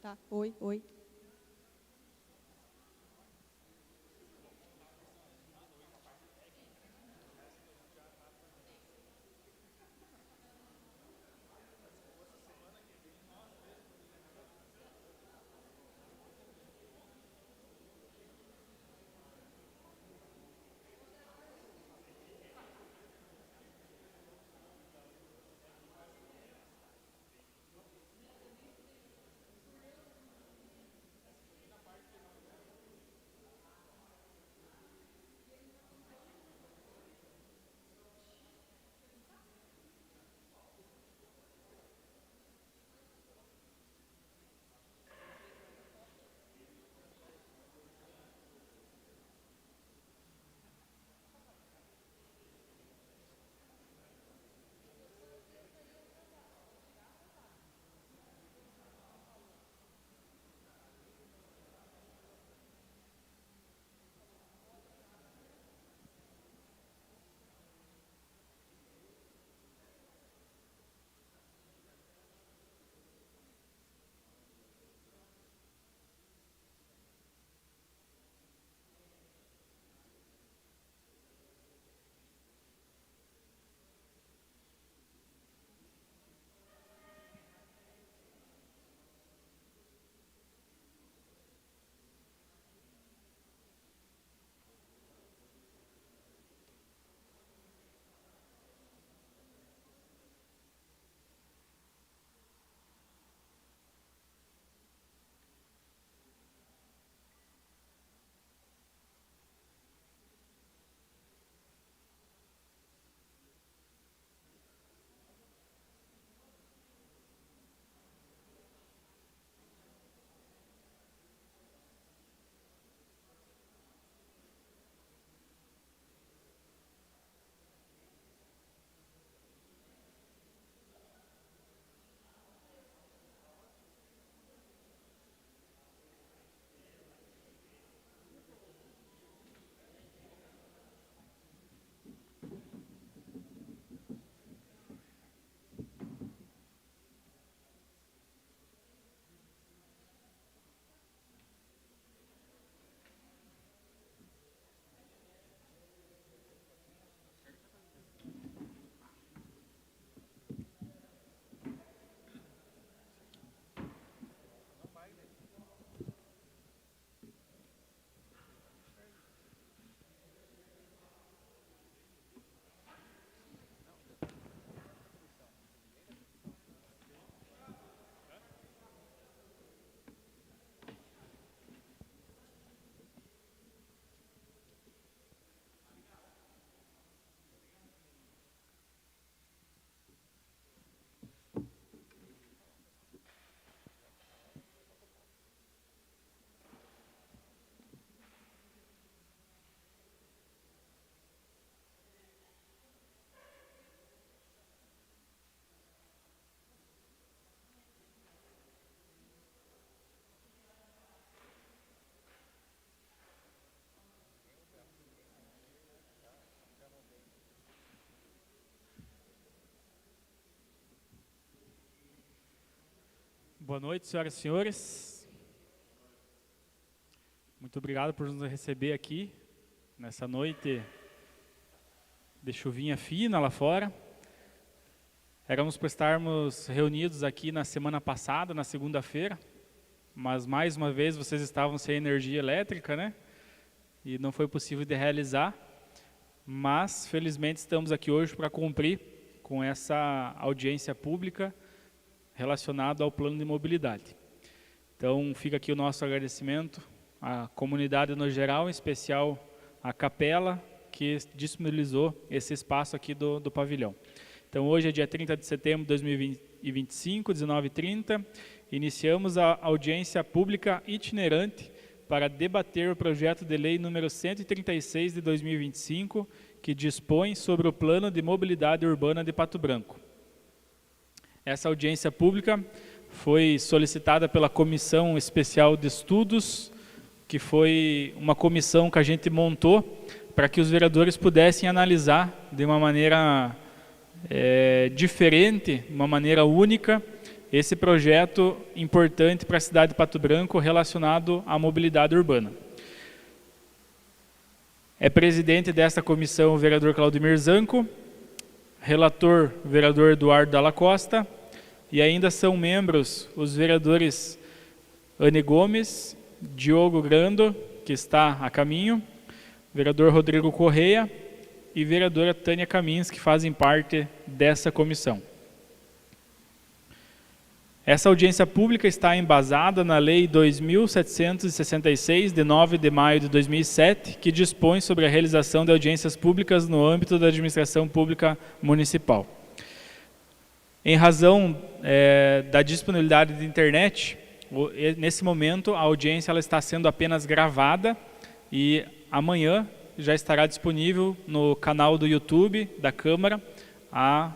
Tá, oi, oi. Boa noite, senhoras e senhores. Muito obrigado por nos receber aqui, nessa noite de chuvinha fina lá fora. Éramos para estarmos reunidos aqui na semana passada, na segunda-feira, mas mais uma vez vocês estavam sem energia elétrica, né? E não foi possível de realizar, mas felizmente estamos aqui hoje para cumprir com essa audiência pública relacionado ao plano de mobilidade. Então, fica aqui o nosso agradecimento à comunidade no geral, em especial à capela, que disponibilizou esse espaço aqui do pavilhão. Então, hoje é dia 30 de setembro de 2025, 19h30, iniciamos a audiência pública itinerante para debater o projeto de lei número 136 de 2025, que dispõe sobre o plano de mobilidade urbana de Pato Branco. Essa audiência pública foi solicitada pela Comissão Especial de Estudos, que foi uma comissão que a gente montou para que os vereadores pudessem analisar de uma maneira diferente, uma maneira única, esse projeto importante para a cidade de Pato Branco relacionado à mobilidade urbana. É presidente desta comissão o vereador Claudemir Zanco, relator o vereador Eduardo Dalla Costa, e ainda são membros os vereadores Anne Gomes, Diogo Grando, que está a caminho, vereador Rodrigo Correia e vereadora Tânia Camins, que fazem parte dessa comissão. Essa audiência pública está embasada na Lei 2.766, de 9 de maio de 2007, que dispõe sobre a realização de audiências públicas no âmbito da administração pública municipal. Em razão da disponibilidade de internet, nesse momento a audiência ela está sendo apenas gravada e amanhã já estará disponível no canal do YouTube da Câmara a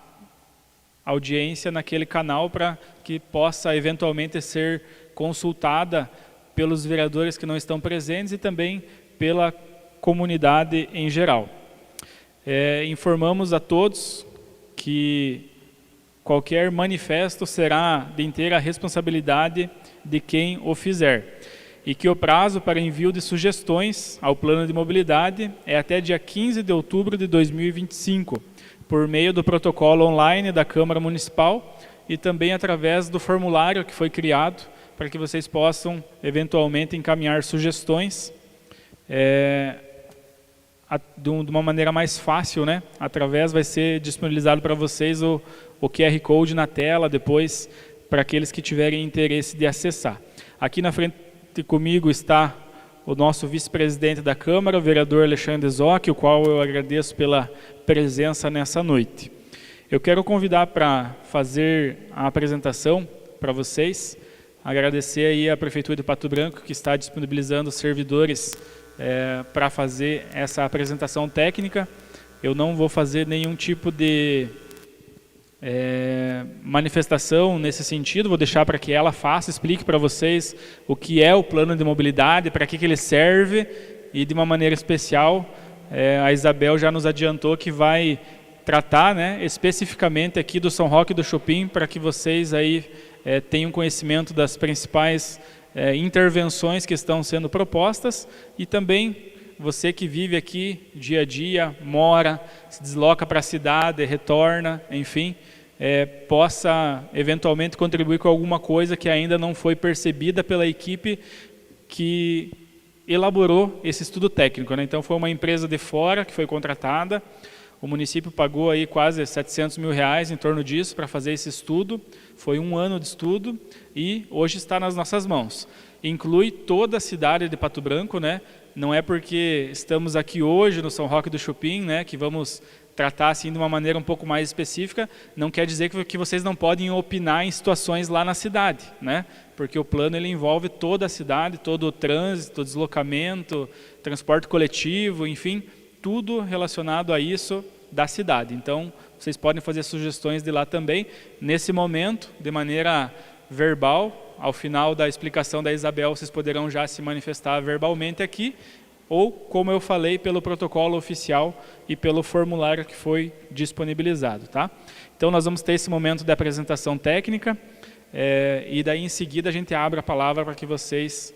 audiência naquele canal para que possa eventualmente ser consultada pelos vereadores que não estão presentes e também pela comunidade em geral. Informamos a todos que qualquer manifesto será de inteira responsabilidade de quem o fizer e que o prazo para envio de sugestões ao plano de mobilidade é até dia 15 de outubro de 2025, por meio do protocolo online da Câmara Municipal e também através do formulário que foi criado para que vocês possam eventualmente encaminhar sugestões de uma maneira mais fácil, né? Vai ser disponibilizado para vocês o QR Code na tela depois para aqueles que tiverem interesse de acessar. Aqui na frente comigo está o nosso vice-presidente da Câmara, o vereador Alexandre Zoc, o qual eu agradeço pela presença nessa noite. Eu quero convidar para fazer a apresentação para vocês, agradecer aí a Prefeitura de Pato Branco, que está disponibilizando servidores para fazer essa apresentação técnica. Eu não vou fazer nenhum tipo de manifestação nesse sentido, vou deixar para que ela faça, explique para vocês o que é o plano de mobilidade, para que ele serve e de uma maneira especial, a Isabel já nos adiantou que vai tratar, né, especificamente aqui do São Roque do Chopin, para que vocês aí tenham conhecimento das principais intervenções que estão sendo propostas e também você que vive aqui dia a dia, mora, se desloca para a cidade, retorna, enfim, possa eventualmente contribuir com alguma coisa que ainda não foi percebida pela equipe que elaborou esse estudo técnico, né? Então foi uma empresa de fora que foi contratada, o município pagou aí quase 700 mil reais em torno disso para fazer esse estudo, foi um ano de estudo e hoje está nas nossas mãos. Inclui toda a cidade de Pato Branco, né? Não é porque estamos aqui hoje no São Roque do Chopin, né, que vamos tratar assim de uma maneira um pouco mais específica, não quer dizer que vocês não podem opinar em situações lá na cidade, né? Porque o plano ele envolve toda a cidade, todo o trânsito, deslocamento, transporte coletivo, enfim, tudo relacionado a isso da cidade. Então, vocês podem fazer sugestões de lá também. Nesse momento, de maneira verbal, ao final da explicação da Isabel, vocês poderão já se manifestar verbalmente aqui, ou, como eu falei, pelo protocolo oficial e pelo formulário que foi disponibilizado, tá? Então, nós vamos ter esse momento de apresentação técnica, e daí, em seguida, a gente abre a palavra para que vocês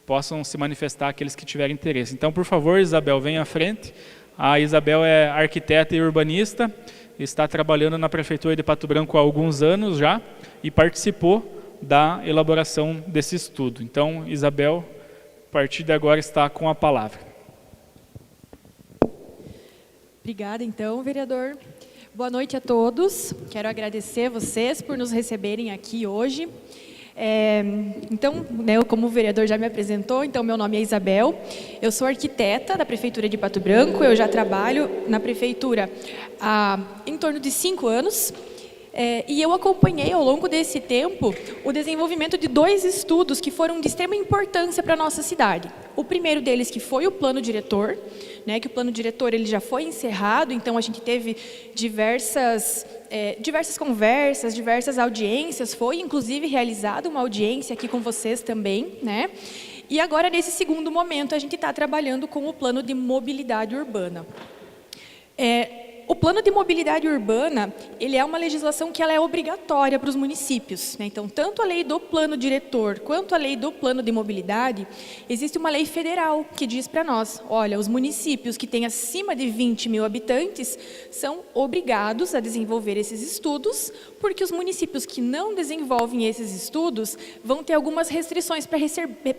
possam se manifestar, aqueles que tiverem interesse. Então, por favor, Isabel, venha à frente. A Isabel é arquiteta e urbanista, está trabalhando na Prefeitura de Pato Branco há alguns anos já, e participou da elaboração desse estudo. Então, Isabel, a partir de agora está com a palavra. Obrigada, então, vereador. Boa noite a todos. Quero agradecer vocês por nos receberem aqui hoje. Então, né, como o vereador já me apresentou, então meu nome é Isabel, eu sou arquiteta da Prefeitura de Pato Branco, eu já trabalho na Prefeitura há em torno de 5 anos, e eu acompanhei ao longo desse tempo o desenvolvimento de 2 estudos que foram de extrema importância para a nossa cidade. O primeiro deles que foi o plano diretor, né, que o plano diretor ele já foi encerrado, então a gente teve diversas conversas, diversas audiências, foi inclusive realizada uma audiência aqui com vocês também, né? E agora nesse segundo momento a gente está trabalhando com o plano de mobilidade urbana. O plano de mobilidade urbana, ele é uma legislação que ela é obrigatória para os municípios, né? Então, tanto a lei do plano diretor quanto a lei do plano de mobilidade, existe uma lei federal que diz para nós, olha, os municípios que têm acima de 20 mil habitantes são obrigados a desenvolver esses estudos, porque os municípios que não desenvolvem esses estudos vão ter algumas restrições para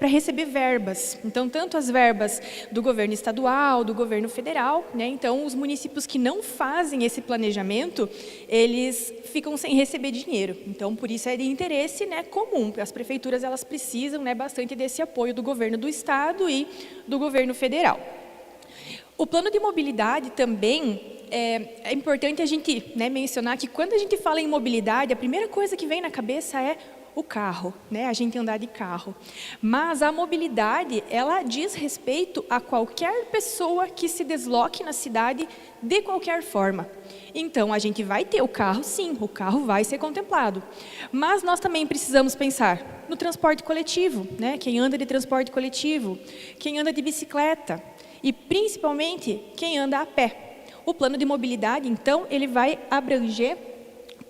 receber verbas. Então, tanto as verbas do governo estadual, do governo federal, né? Então, os municípios que não fazem esse planejamento, eles ficam sem receber dinheiro. Então, por isso é de interesse, né, comum. As prefeituras elas precisam, né, bastante desse apoio do governo do estado e do governo federal. O plano de mobilidade também é importante a gente, né, mencionar que quando a gente fala em mobilidade, a primeira coisa que vem na cabeça é o carro, né? A gente andar de carro. Mas a mobilidade, ela diz respeito a qualquer pessoa que se desloque na cidade de qualquer forma. Então, a gente vai ter o carro, sim, o carro vai ser contemplado. Mas nós também precisamos pensar no transporte coletivo, né? Quem anda de transporte coletivo, quem anda de bicicleta e, principalmente, quem anda a pé. O plano de mobilidade, então, ele vai abranger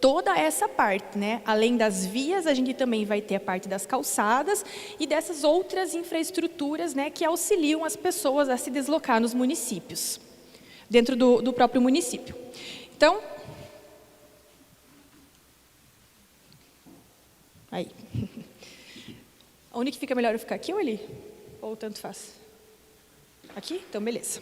toda essa parte, né? Além das vias, a gente também vai ter a parte das calçadas e dessas outras infraestruturas, né, que auxiliam as pessoas a se deslocar nos municípios, dentro do próprio município. Então, aí. Onde que fica melhor eu ficar aqui ou ali? Ou tanto faz? Aqui? Então, beleza.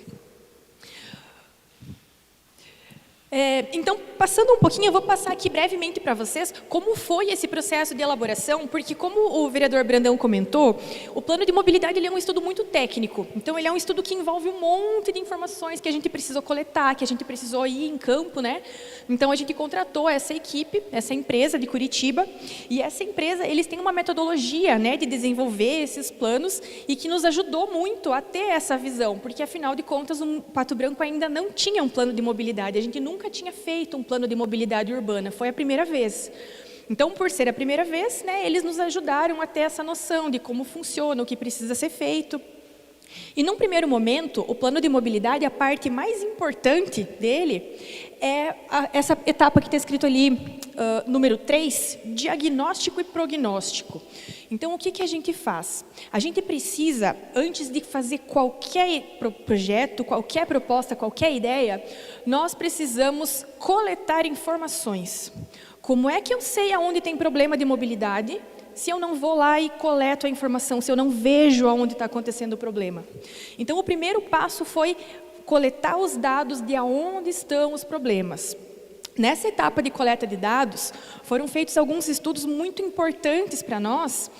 Então, passando um pouquinho, eu vou passar aqui brevemente para vocês como foi esse processo de elaboração, porque como o vereador Brandão comentou, o plano de mobilidade ele é um estudo muito técnico. Então, ele é um estudo que envolve um monte de informações que a gente precisou coletar, que a gente precisou ir em campo, né? Então, a gente contratou essa equipe, essa empresa de Curitiba, e essa empresa, eles têm uma metodologia, né, de desenvolver esses planos e que nos ajudou muito a ter essa visão, porque, afinal de contas, o Pato Branco ainda não tinha um plano de mobilidade, a gente nunca tinha feito um plano de mobilidade urbana, foi a primeira vez. Então, por ser a primeira vez, né, eles nos ajudaram a ter essa noção de como funciona, o que precisa ser feito. E, num primeiro momento, o plano de mobilidade, a parte mais importante dele é essa etapa que está escrito ali, número 3, diagnóstico e prognóstico. Então, o que a gente faz? A gente precisa, antes de fazer qualquer projeto, qualquer proposta, qualquer ideia, nós precisamos coletar informações. Como é que eu sei aonde tem problema de mobilidade, se eu não vou lá e coleto a informação, se eu não vejo aonde está acontecendo o problema? Então, o primeiro passo foi coletar os dados de aonde estão os problemas. Nessa etapa de coleta de dados, foram feitos alguns estudos muito importantes para nós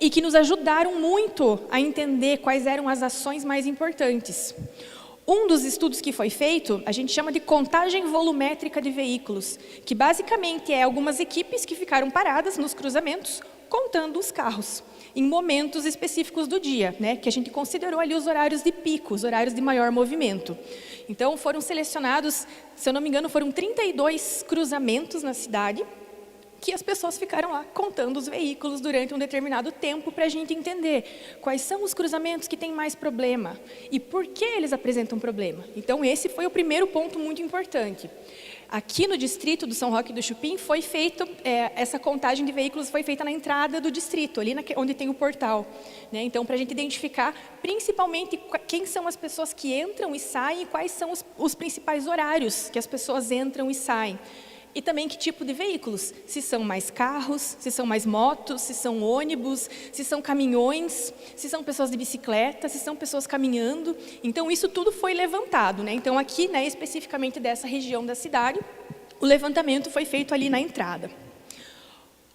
e que nos ajudaram muito a entender quais eram as ações mais importantes. Um dos estudos que foi feito, a gente chama de contagem volumétrica de veículos, que basicamente é algumas equipes que ficaram paradas nos cruzamentos, contando os carros, em momentos específicos do dia, né, que a gente considerou ali os horários de pico, os horários de maior movimento. Então, foram selecionados, se eu não me engano, foram 32 cruzamentos na cidade, que as pessoas ficaram lá contando os veículos durante um determinado tempo para a gente entender quais são os cruzamentos que têm mais problema e por que eles apresentam problema. Então, esse foi o primeiro ponto muito importante. Aqui no distrito do São Roque do Chupim foi feito, essa contagem de veículos foi feita na entrada do distrito, ali onde tem o portal, né? Então, para a gente identificar principalmente quem são as pessoas que entram e saem e quais são os principais horários que as pessoas entram e saem. E também que tipo de veículos, se são mais carros, se são mais motos, se são ônibus, se são caminhões, se são pessoas de bicicleta, se são pessoas caminhando. Então, isso tudo foi levantado, né? Então, aqui, né, especificamente dessa região da cidade, o levantamento foi feito ali na entrada.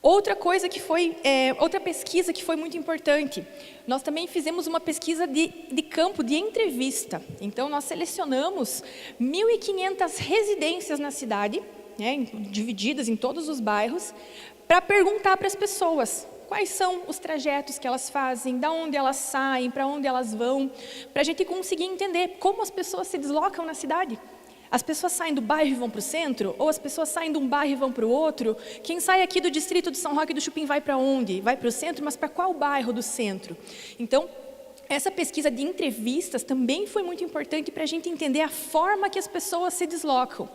Outra coisa que foi, outra pesquisa que foi muito importante, nós também fizemos uma pesquisa de campo, de entrevista. Então, nós selecionamos 1.500 residências na cidade, né, divididas em todos os bairros, para perguntar para as pessoas quais são os trajetos que elas fazem, de onde elas saem, para onde elas vão, para a gente conseguir entender como as pessoas se deslocam na cidade. As pessoas saem do bairro e vão para o centro, ou as pessoas saem de um bairro e vão para o outro? Quem sai aqui do distrito de São Roque do Chupim vai para onde? Vai para o centro, mas para qual bairro do centro? Então, essa pesquisa de entrevistas também foi muito importante para a gente entender a forma que as pessoas se deslocam.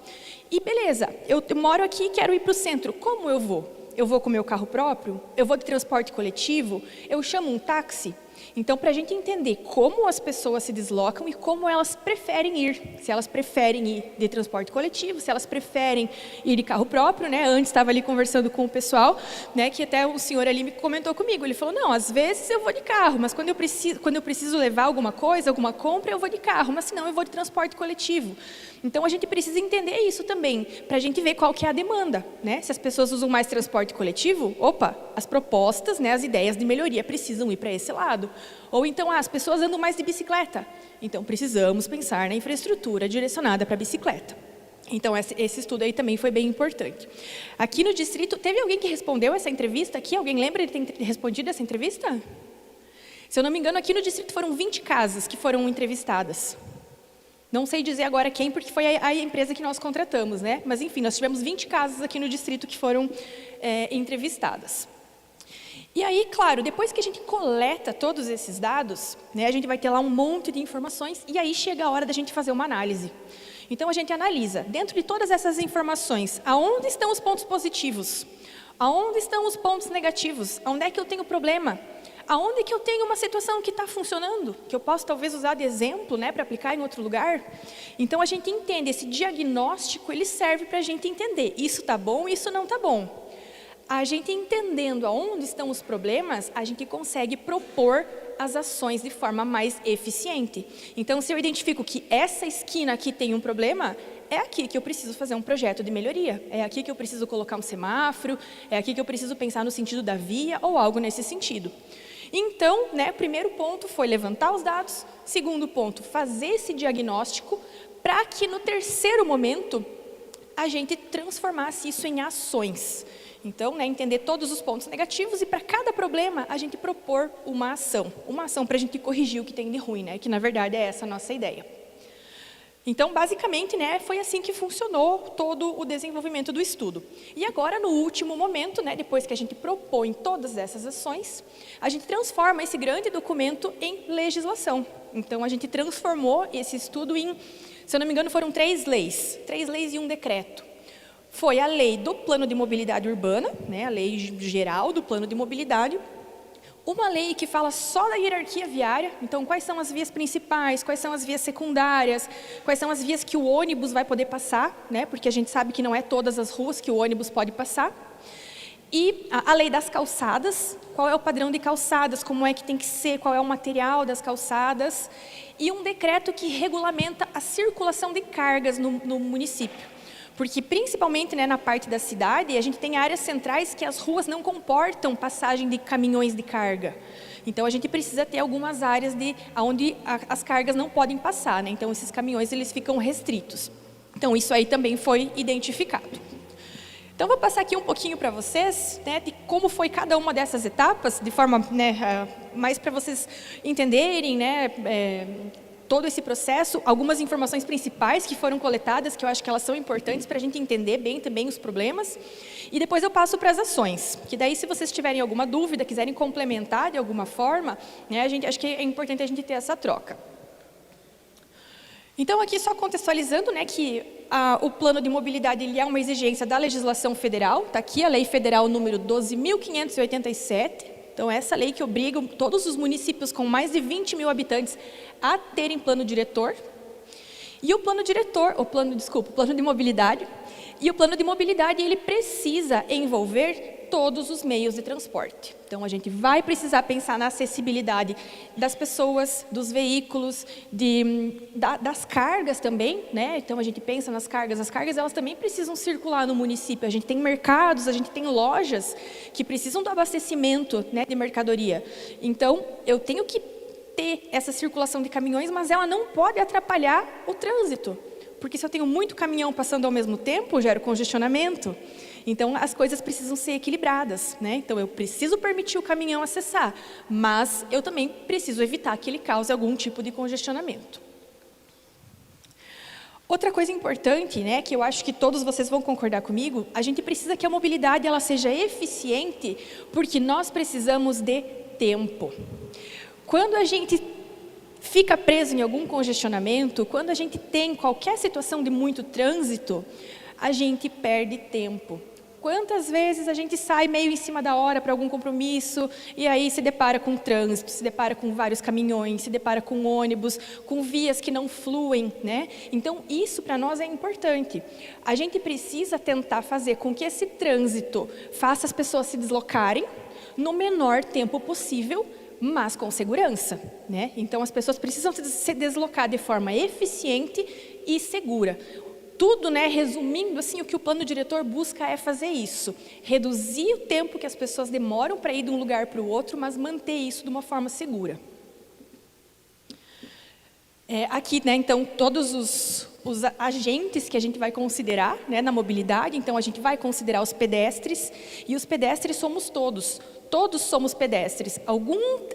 E beleza, eu moro aqui e quero ir para o centro, como eu vou? Eu vou com o meu carro próprio? Eu vou de transporte coletivo? Eu chamo um táxi? Então, para a gente entender como as pessoas se deslocam e como elas preferem ir, se elas preferem ir de transporte coletivo, se elas preferem ir de carro próprio, né? Antes estava ali conversando com o pessoal, né? Que até o senhor ali me comentou comigo, ele falou, não, às vezes eu vou de carro, mas quando eu preciso levar alguma coisa, alguma compra, eu vou de carro, mas se não, eu vou de transporte coletivo. Então, a gente precisa entender isso também, para a gente ver qual que é a demanda, né? Se as pessoas usam mais transporte coletivo, opa, as propostas, né, as ideias de melhoria precisam ir para esse lado. Ou então, as pessoas andam mais de bicicleta, então precisamos pensar na infraestrutura direcionada para a bicicleta. Então, esse estudo aí também foi bem importante. Aqui no distrito, teve alguém que respondeu essa entrevista aqui? Alguém lembra de ter respondido essa entrevista? Se eu não me engano, aqui no distrito foram 20 casas que foram entrevistadas. Não sei dizer agora quem, porque foi a empresa que nós contratamos, né? Mas, enfim, nós tivemos 20 casas aqui no distrito que foram entrevistadas. E aí, claro, depois que a gente coleta todos esses dados, né, a gente vai ter lá um monte de informações, e aí chega a hora da gente fazer uma análise. Então, a gente analisa, dentro de todas essas informações, aonde estão os pontos positivos? Aonde estão os pontos negativos? Onde é que eu tenho problema? Aonde que eu tenho uma situação que está funcionando, que eu posso talvez usar de exemplo, né, para aplicar em outro lugar? Então, a gente entende, esse diagnóstico, ele serve para a gente entender, isso está bom, isso não está bom. A gente entendendo aonde estão os problemas, a gente consegue propor as ações de forma mais eficiente. Então, se eu identifico que essa esquina aqui tem um problema, é aqui que eu preciso fazer um projeto de melhoria, é aqui que eu preciso colocar um semáforo, é aqui que eu preciso pensar no sentido da via ou algo nesse sentido. Então, né, o primeiro ponto foi levantar os dados, segundo ponto, fazer esse diagnóstico, para que no terceiro momento, a gente transformasse isso em ações. Então, né, entender todos os pontos negativos e para cada problema, a gente propor uma ação para a gente corrigir o que tem de ruim, né, que na verdade é essa a nossa ideia. Então, basicamente, né, foi assim que funcionou todo o desenvolvimento do estudo. E agora, no último momento, né, depois que a gente propõe todas essas ações, a gente transforma esse grande documento em legislação. Então, a gente transformou esse estudo em, se eu não me engano, foram 3 leis e um decreto. Foi a lei do plano de mobilidade urbana, né, a lei geral do plano de mobilidade, uma lei que fala só da hierarquia viária, então quais são as vias principais, quais são as vias secundárias, quais são as vias que o ônibus vai poder passar, né, porque a gente sabe que não é todas as ruas que o ônibus pode passar. E a lei das calçadas, qual é o padrão de calçadas, como é que tem que ser, qual é o material das calçadas. E um decreto que regulamenta a circulação de cargas no município. Porque, principalmente, né, na parte da cidade, a gente tem áreas centrais que as ruas não comportam passagem de caminhões de carga. Então, a gente precisa ter algumas áreas onde as cargas não podem passar, né? Então, esses caminhões eles ficam restritos. Então, isso aí também foi identificado. Então, vou passar aqui um pouquinho para vocês, né, de como foi cada uma dessas etapas, de forma, né, mais para vocês entenderem, né, todo esse processo, algumas informações principais que foram coletadas, que eu acho que elas são importantes para a gente entender bem também os problemas, e depois eu passo para as ações, que daí se vocês tiverem alguma dúvida, quiserem complementar de alguma forma, né, acho que é importante a gente ter essa troca. Então, aqui só contextualizando, né, que o plano de mobilidade ele é uma exigência da legislação federal, está aqui a lei federal número 12.587, então essa lei que obriga todos os municípios com mais de 20 mil habitantes a terem plano diretor. E o plano de mobilidade. E o plano de mobilidade, ele precisa envolver todos os meios de transporte. Então, a gente vai precisar pensar na acessibilidade das pessoas, dos veículos, das cargas também, né? Então, a gente pensa nas cargas. As cargas, elas também precisam circular no município. A gente tem mercados, a gente tem lojas que precisam do abastecimento, né, de mercadoria. Então, eu tenho que ter essa circulação de caminhões, mas ela não pode atrapalhar o trânsito. Porque se eu tenho muito caminhão passando ao mesmo tempo, gero congestionamento. Então, as coisas precisam ser equilibradas, né? Então, eu preciso permitir o caminhão acessar, mas eu também preciso evitar que ele cause algum tipo de congestionamento. Outra coisa importante, né, que eu acho que todos vocês vão concordar comigo, a gente precisa que a mobilidade ela seja eficiente, porque nós precisamos de tempo. Quando a gente fica preso em algum congestionamento, quando a gente tem qualquer situação de muito trânsito, a gente perde tempo. Quantas vezes a gente sai meio em cima da hora para algum compromisso e aí se depara com trânsito, se depara com vários caminhões, se depara com ônibus, com vias que não fluem, né? Então, isso para nós é importante. A gente precisa tentar fazer com que esse trânsito faça as pessoas se deslocarem no menor tempo possível, mas com segurança, né? Então, as pessoas precisam se deslocar de forma eficiente e segura. Tudo, né, resumindo, assim, o que o plano diretor busca é fazer isso. Reduzir o tempo que as pessoas demoram para ir de um lugar para o outro, mas manter isso de uma forma segura. Aqui, né, então, todos os agentes que a gente vai considerar, né, na mobilidade. Então, a gente vai considerar os pedestres, e os pedestres somos todos. Todos somos pedestres.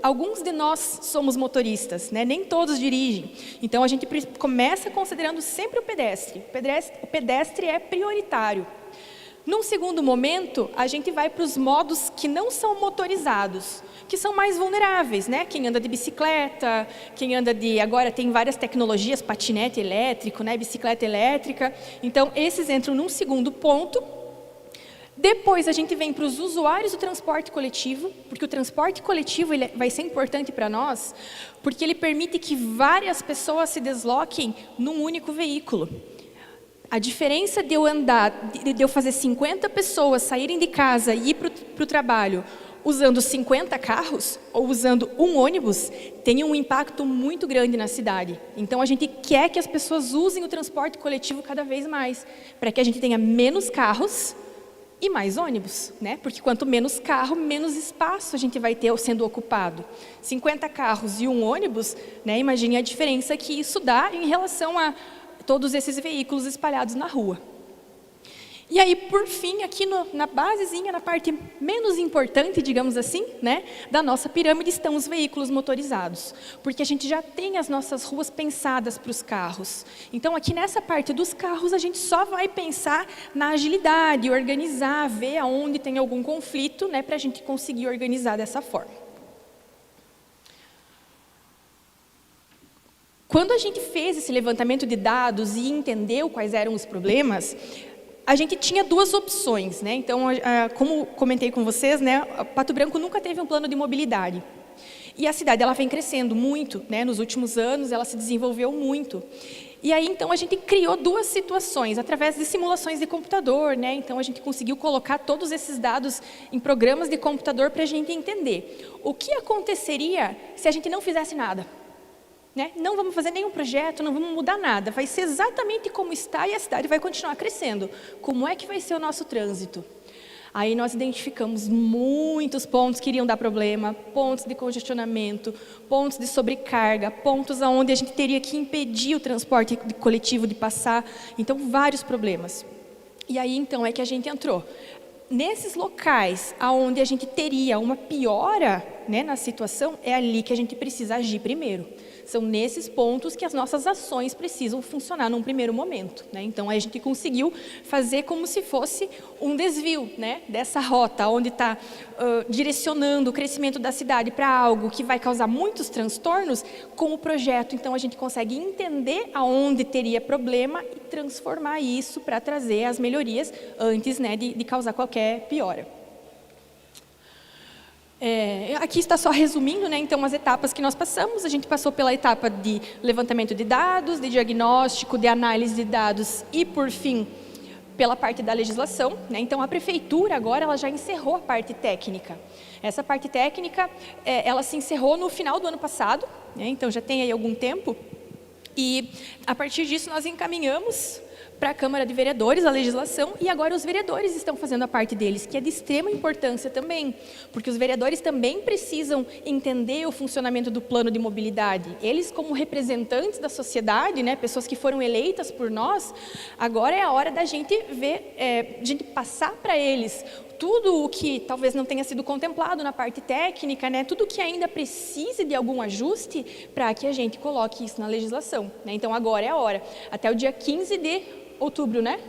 Alguns de nós somos motoristas, né? Nem todos dirigem. Então, a gente começa considerando sempre o pedestre. O pedestre é prioritário. Num segundo momento, a gente vai para os modos que não são motorizados, que são mais vulneráveis, né? Quem anda de bicicleta, quem anda de... Agora tem várias tecnologias, patinete elétrico, né? Bicicleta elétrica. Então, esses entram num segundo ponto. Depois a gente vem para os usuários do transporte coletivo, porque o transporte coletivo ele vai ser importante para nós, porque ele permite que várias pessoas se desloquem num único veículo. A diferença de eu andar, de eu fazer 50 pessoas saírem de casa e ir para o trabalho usando 50 carros ou usando um ônibus, tem um impacto muito grande na cidade. Então, a gente quer que as pessoas usem o transporte coletivo cada vez mais, para que a gente tenha menos carros e mais ônibus, né? Porque quanto menos carro, menos espaço a gente vai ter sendo ocupado. 50 carros e um ônibus, né? Imagine a diferença que isso dá em relação a todos esses veículos espalhados na rua. E aí, por fim, aqui na basezinha, na parte menos importante, digamos assim, né, da nossa pirâmide, estão os veículos motorizados. Porque a gente já tem as nossas ruas pensadas para os carros. Então, aqui nessa parte dos carros, a gente só vai pensar na agilidade, organizar, ver aonde tem algum conflito, né, para a gente conseguir organizar dessa forma. Quando a gente fez esse levantamento de dados e entendeu quais eram os problemas, a gente tinha duas opções, né? Então, como comentei com vocês, né, Pato Branco nunca teve um plano de mobilidade. E a cidade ela vem crescendo muito, né? Nos últimos anos, ela se desenvolveu muito. E aí, então, a gente criou duas situações, através de simulações de computador, né? Então, a gente conseguiu colocar todos esses dados em programas de computador para a gente entender o que aconteceria se a gente não fizesse nada. Né? Não vamos fazer nenhum projeto, não vamos mudar nada, vai ser exatamente como está e a cidade vai continuar crescendo. Como é que vai ser o nosso trânsito? Aí nós identificamos muitos pontos que iriam dar problema, pontos de congestionamento, pontos de sobrecarga, pontos onde a gente teria que impedir o transporte coletivo de passar, então vários problemas. E aí então é que a gente entrou. Nesses locais onde a gente teria uma piora, né, na situação, é ali que a gente precisa agir primeiro. São nesses pontos que as nossas ações precisam funcionar num primeiro momento, né? Então, a gente conseguiu fazer como se fosse um desvio, né, dessa rota, onde está direcionando o crescimento da cidade para algo que vai causar muitos transtornos. Com o projeto, então, a gente consegue entender aonde teria problema e transformar isso para trazer as melhorias antes, né, de causar qualquer piora. Aqui está só resumindo, né, então, as etapas que nós passamos. A gente passou pela etapa de levantamento de dados, de diagnóstico, de análise de dados e, por fim, pela parte da legislação, né? Então, a prefeitura agora ela já encerrou a parte técnica. Essa parte técnica, ela se encerrou no final do ano passado, né? Então, já tem aí algum tempo. E, a partir disso, nós encaminhamos para a Câmara de Vereadores a legislação, e agora os vereadores estão fazendo a parte deles, que é de extrema importância também, porque os vereadores também precisam entender o funcionamento do plano de mobilidade. Eles, como representantes da sociedade, né, pessoas que foram eleitas por nós, agora é a hora da gente ver, a gente passar para eles tudo o que talvez não tenha sido contemplado na parte técnica, né, tudo que ainda precise de algum ajuste para que a gente coloque isso na legislação, né? Então, agora é a hora. Até o dia 15 de outubro, né?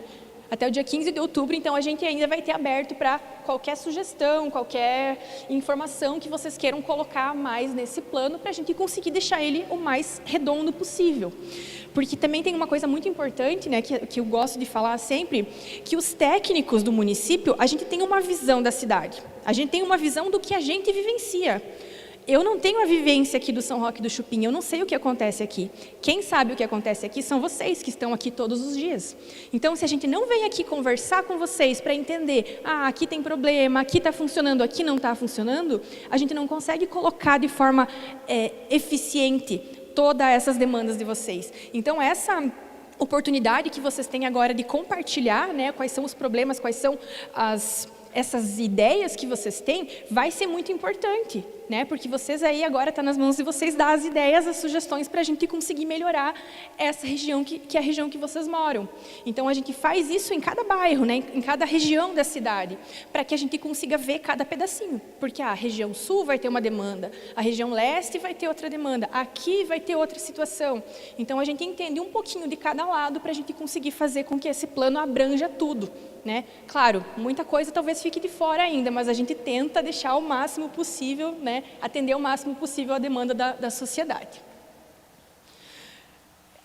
até o dia 15 de outubro, então a gente ainda vai ter aberto para qualquer sugestão, qualquer informação que vocês queiram colocar mais nesse plano, para a gente conseguir deixar ele o mais redondo possível. Porque também tem uma coisa muito importante, né, que eu gosto de falar sempre, que os técnicos do município, a gente tem uma visão da cidade, a gente tem uma visão do que a gente vivencia. Eu não tenho a vivência aqui do São Roque do Chupim, eu não sei o que acontece aqui. Quem sabe o que acontece aqui são vocês, que estão aqui todos os dias. Então, se a gente não vem aqui conversar com vocês para entender, aqui tem problema, aqui está funcionando, aqui não está funcionando, a gente não consegue colocar de forma eficiente todas essas demandas de vocês. Então, essa oportunidade que vocês têm agora de compartilhar, né, quais são os problemas, quais são essas ideias que vocês têm, vai ser muito importante, né? Porque vocês aí agora está nas mãos de vocês dar as ideias, as sugestões para a gente conseguir melhorar essa região que é a região que vocês moram. Então a gente faz isso em cada bairro, né? Em cada região da cidade, para que a gente consiga ver cada pedacinho. Porque a região sul vai ter uma demanda, a região leste vai ter outra demanda, aqui vai ter outra situação. Então a gente entende um pouquinho de cada lado para a gente conseguir fazer com que esse plano abranja tudo, né? Claro, muita coisa talvez fique de fora ainda, mas a gente tenta deixar o máximo possível, né? Atender o máximo possível a demanda da sociedade.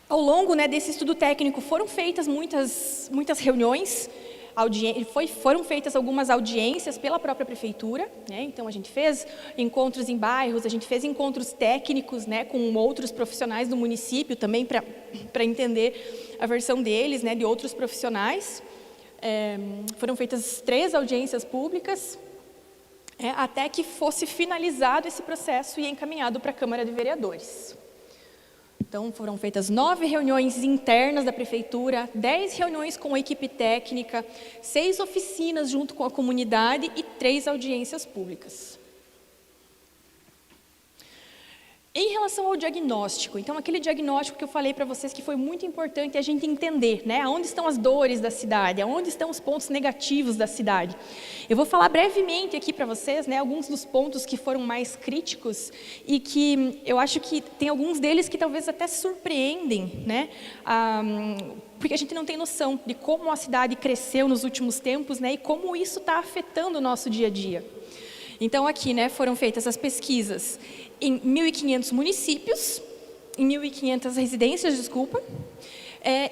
Ao longo, né, desse estudo técnico foram feitas muitas reuniões, foram feitas algumas audiências pela própria prefeitura, né? Então a gente fez encontros em bairros, a gente fez encontros técnicos, né, com outros profissionais do município também para entender a versão deles, né, de outros profissionais. Foram feitas 3 audiências públicas, até que fosse finalizado esse processo e encaminhado para a Câmara de Vereadores. Então, foram feitas 9 reuniões internas da prefeitura, 10 reuniões com a equipe técnica, 6 oficinas junto com a comunidade e 3 audiências públicas. Em relação ao diagnóstico, então aquele diagnóstico que eu falei para vocês que foi muito importante a gente entender, né, aonde estão as dores da cidade, aonde estão os pontos negativos da cidade. Eu vou falar brevemente aqui para vocês, né, alguns dos pontos que foram mais críticos e que eu acho que tem alguns deles que talvez até surpreendem, né, porque a gente não tem noção de como a cidade cresceu nos últimos tempos, né, e como isso está afetando o nosso dia a dia. Então aqui, né, foram feitas as pesquisas em 1.500 municípios, em 1.500 residências,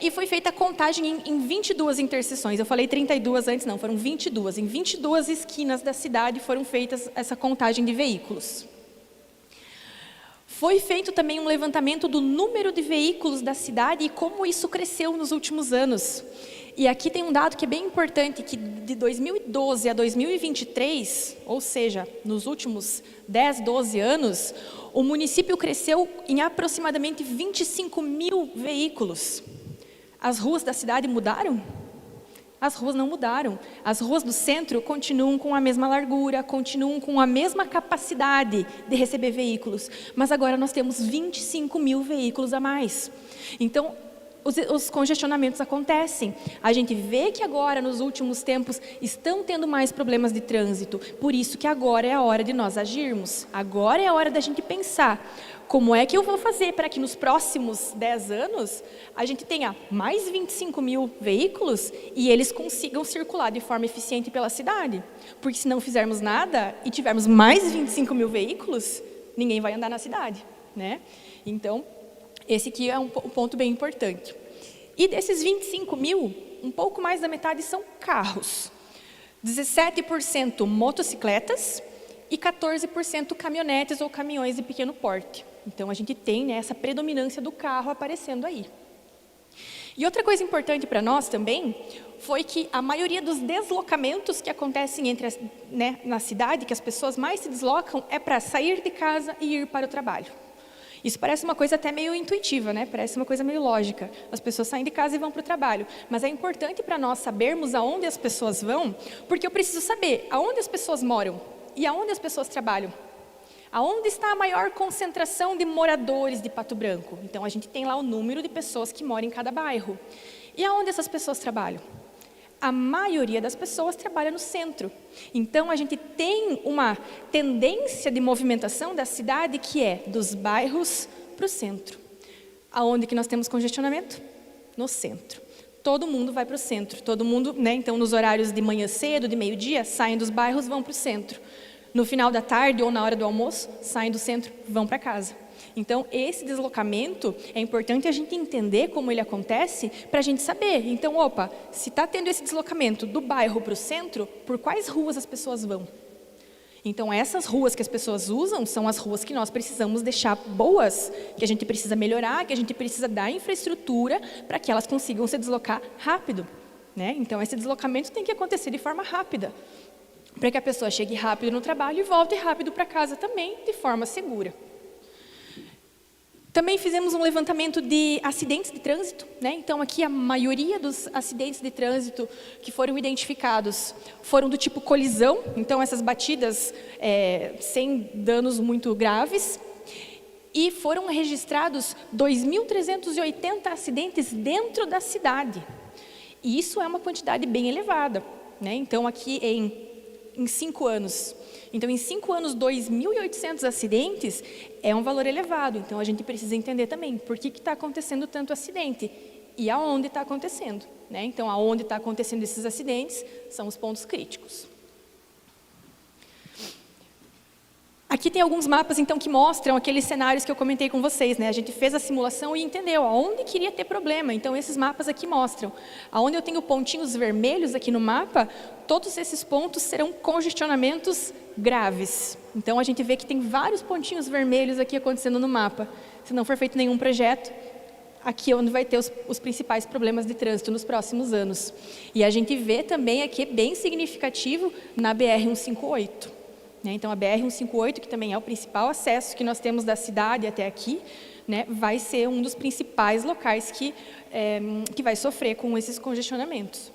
e foi feita a contagem em 22 interseções. Eu falei 32 antes, não, foram 22. Em 22 esquinas da cidade foram feitas essa contagem de veículos. Foi feito também um levantamento do número de veículos da cidade e como isso cresceu nos últimos anos. E aqui tem um dado que é bem importante, que de 2012 a 2023, ou seja, nos últimos 10, 12 anos, o município cresceu em aproximadamente 25 mil veículos. As ruas da cidade mudaram? As ruas não mudaram. As ruas do centro continuam com a mesma largura, continuam com a mesma capacidade de receber veículos, mas agora nós temos 25 mil veículos a mais. Então, os congestionamentos acontecem. A gente vê que agora, nos últimos tempos, estão tendo mais problemas de trânsito. Por isso que agora é a hora de nós agirmos. Agora é a hora da gente pensar como é que eu vou fazer para que nos próximos 10 anos a gente tenha mais 25 mil veículos e eles consigam circular de forma eficiente pela cidade. Porque se não fizermos nada e tivermos mais 25 mil veículos, ninguém vai andar na cidade, né? Então, esse aqui é um ponto bem importante. E desses 25 mil, um pouco mais da metade são carros. 17% motocicletas e 14% caminhonetes ou caminhões de pequeno porte. Então, a gente tem, né, essa predominância do carro aparecendo aí. E outra coisa importante para nós também foi que a maioria dos deslocamentos que acontecem na cidade, que as pessoas mais se deslocam, é para sair de casa e ir para o trabalho. Isso parece uma coisa até meio intuitiva, né? Parece uma coisa meio lógica. As pessoas saem de casa e vão para o trabalho. Mas é importante para nós sabermos aonde as pessoas vão, porque eu preciso saber aonde as pessoas moram e aonde as pessoas trabalham. Aonde está a maior concentração de moradores de Pato Branco? Então, a gente tem lá o número de pessoas que moram em cada bairro. E aonde essas pessoas trabalham? A maioria das pessoas trabalha no centro. Então, a gente tem uma tendência de movimentação da cidade que é dos bairros para o centro. Aonde que nós temos congestionamento? No centro. todo mundo vai para o centro. Todo mundo, né, então nos horários de manhã cedo, de meio-dia, saem dos bairros, vão para o centro. No final da tarde ou na hora do almoço, saem do centro, vão para casa. Então, esse deslocamento, é importante a gente entender como ele acontece, para a gente saber. Então, se está tendo esse deslocamento do bairro para o centro, por quais ruas as pessoas vão? Então, essas ruas que as pessoas usam, são as ruas que nós precisamos deixar boas, que a gente precisa melhorar, que a gente precisa dar infraestrutura, para que elas consigam se deslocar rápido, né? Então, esse deslocamento tem que acontecer de forma rápida, para que a pessoa chegue rápido no trabalho e volte rápido para casa também, de forma segura. Também fizemos um levantamento de acidentes de trânsito, né? Então, aqui a maioria dos acidentes de trânsito que foram identificados foram do tipo colisão, então essas batidas sem danos muito graves, e foram registrados 2.380 acidentes dentro da cidade. E isso é uma quantidade bem elevada, né? Então, aqui em 5 anos. Então, em 5 anos, 2.800 acidentes é um valor elevado. Então, a gente precisa entender também por que está acontecendo tanto acidente e aonde está acontecendo, né? Então, aonde está acontecendo esses acidentes são os pontos críticos. Aqui tem alguns mapas, então, que mostram aqueles cenários que eu comentei com vocês, né? A gente fez a simulação e entendeu aonde queria ter problema. Então, esses mapas aqui mostram. Aonde eu tenho pontinhos vermelhos aqui no mapa, todos esses pontos serão congestionamentos graves. Então, a gente vê que tem vários pontinhos vermelhos aqui acontecendo no mapa. Se não for feito nenhum projeto, aqui é onde vai ter os principais problemas de trânsito nos próximos anos. E a gente vê também aqui, bem significativo, na BR-158. Então, a BR-158, que também é o principal acesso que nós temos da cidade até aqui, né, vai ser um dos principais locais que vai sofrer com esses congestionamentos.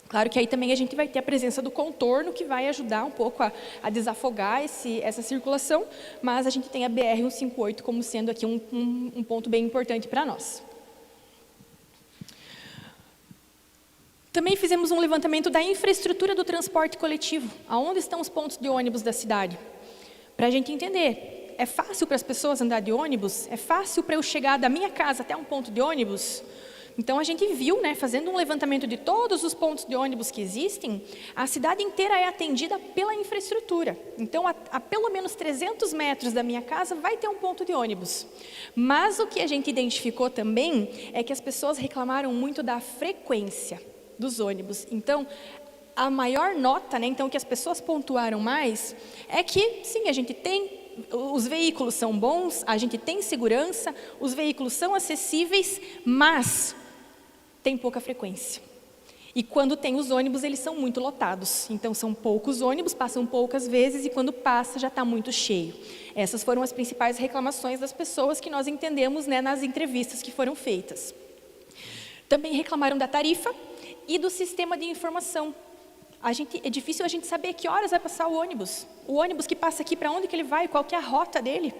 Claro que aí também a gente vai ter a presença do contorno, que vai ajudar um pouco a desafogar essa circulação, mas a gente tem a BR-158 como sendo aqui um ponto bem importante para nós. Também fizemos um levantamento da infraestrutura do transporte coletivo. Aonde estão os pontos de ônibus da cidade? Para a gente entender, é fácil para as pessoas andar de ônibus? É fácil para eu chegar da minha casa até um ponto de ônibus? Então, a gente viu, né, fazendo um levantamento de todos os pontos de ônibus que existem, a cidade inteira é atendida pela infraestrutura. Então, a pelo menos 300 metros da minha casa vai ter um ponto de ônibus. Mas o que a gente identificou também é que as pessoas reclamaram muito da frequência dos ônibus. Então, a maior nota, né, então, que as pessoas pontuaram mais, é que, sim, a gente tem, os veículos são bons, a gente tem segurança, os veículos são acessíveis, mas tem pouca frequência. E quando tem os ônibus, eles são muito lotados. Então, são poucos ônibus, passam poucas vezes, e quando passa, já está muito cheio. Essas foram as principais reclamações das pessoas que nós entendemos, né, nas entrevistas que foram feitas. Também reclamaram da tarifa e do sistema de informação. É difícil a gente saber que horas vai passar o ônibus. O ônibus que passa aqui, para onde que ele vai, qual que é a rota dele,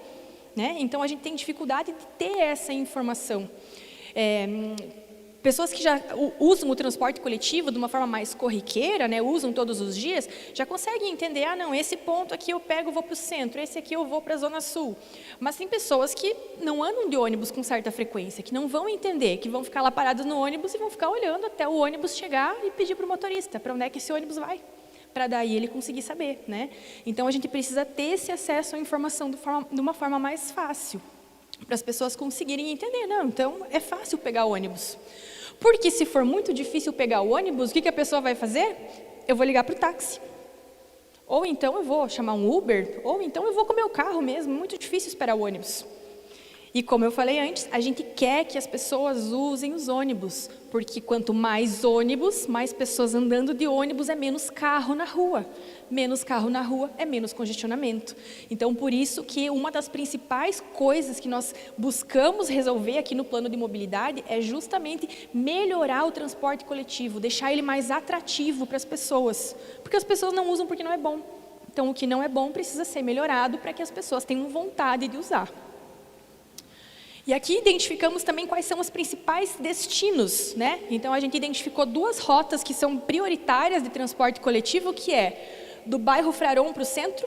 né? Então, a gente tem dificuldade de ter essa informação. Pessoas que já usam o transporte coletivo de uma forma mais corriqueira, né, usam todos os dias, já conseguem entender, não, esse ponto aqui eu pego, vou para o centro, esse aqui eu vou para a Zona Sul. Mas tem pessoas que não andam de ônibus com certa frequência, que não vão entender, que vão ficar lá paradas no ônibus e vão ficar olhando até o ônibus chegar e pedir para o motorista, para onde é que esse ônibus vai, para daí ele conseguir saber, né? Então, a gente precisa ter esse acesso à informação de uma forma mais fácil, para as pessoas conseguirem entender, não, então é fácil pegar o ônibus. Porque se for muito difícil pegar o ônibus, o que a pessoa vai fazer? Eu vou ligar para o táxi. Ou então eu vou chamar um Uber, ou então eu vou com o meu carro mesmo, muito difícil esperar o ônibus. E como eu falei antes, a gente quer que as pessoas usem os ônibus, porque quanto mais ônibus, mais pessoas andando de ônibus, é menos carro na rua. Menos carro na rua é menos congestionamento. Então, por isso que uma das principais coisas que nós buscamos resolver aqui no plano de mobilidade é justamente melhorar o transporte coletivo, deixar ele mais atrativo para as pessoas, porque as pessoas não usam porque não é bom. Então, o que não é bom precisa ser melhorado para que as pessoas tenham vontade de usar. E aqui identificamos também quais são os principais destinos, né? Então, a gente identificou 2 rotas que são prioritárias de transporte coletivo, que é do bairro Frarão para o centro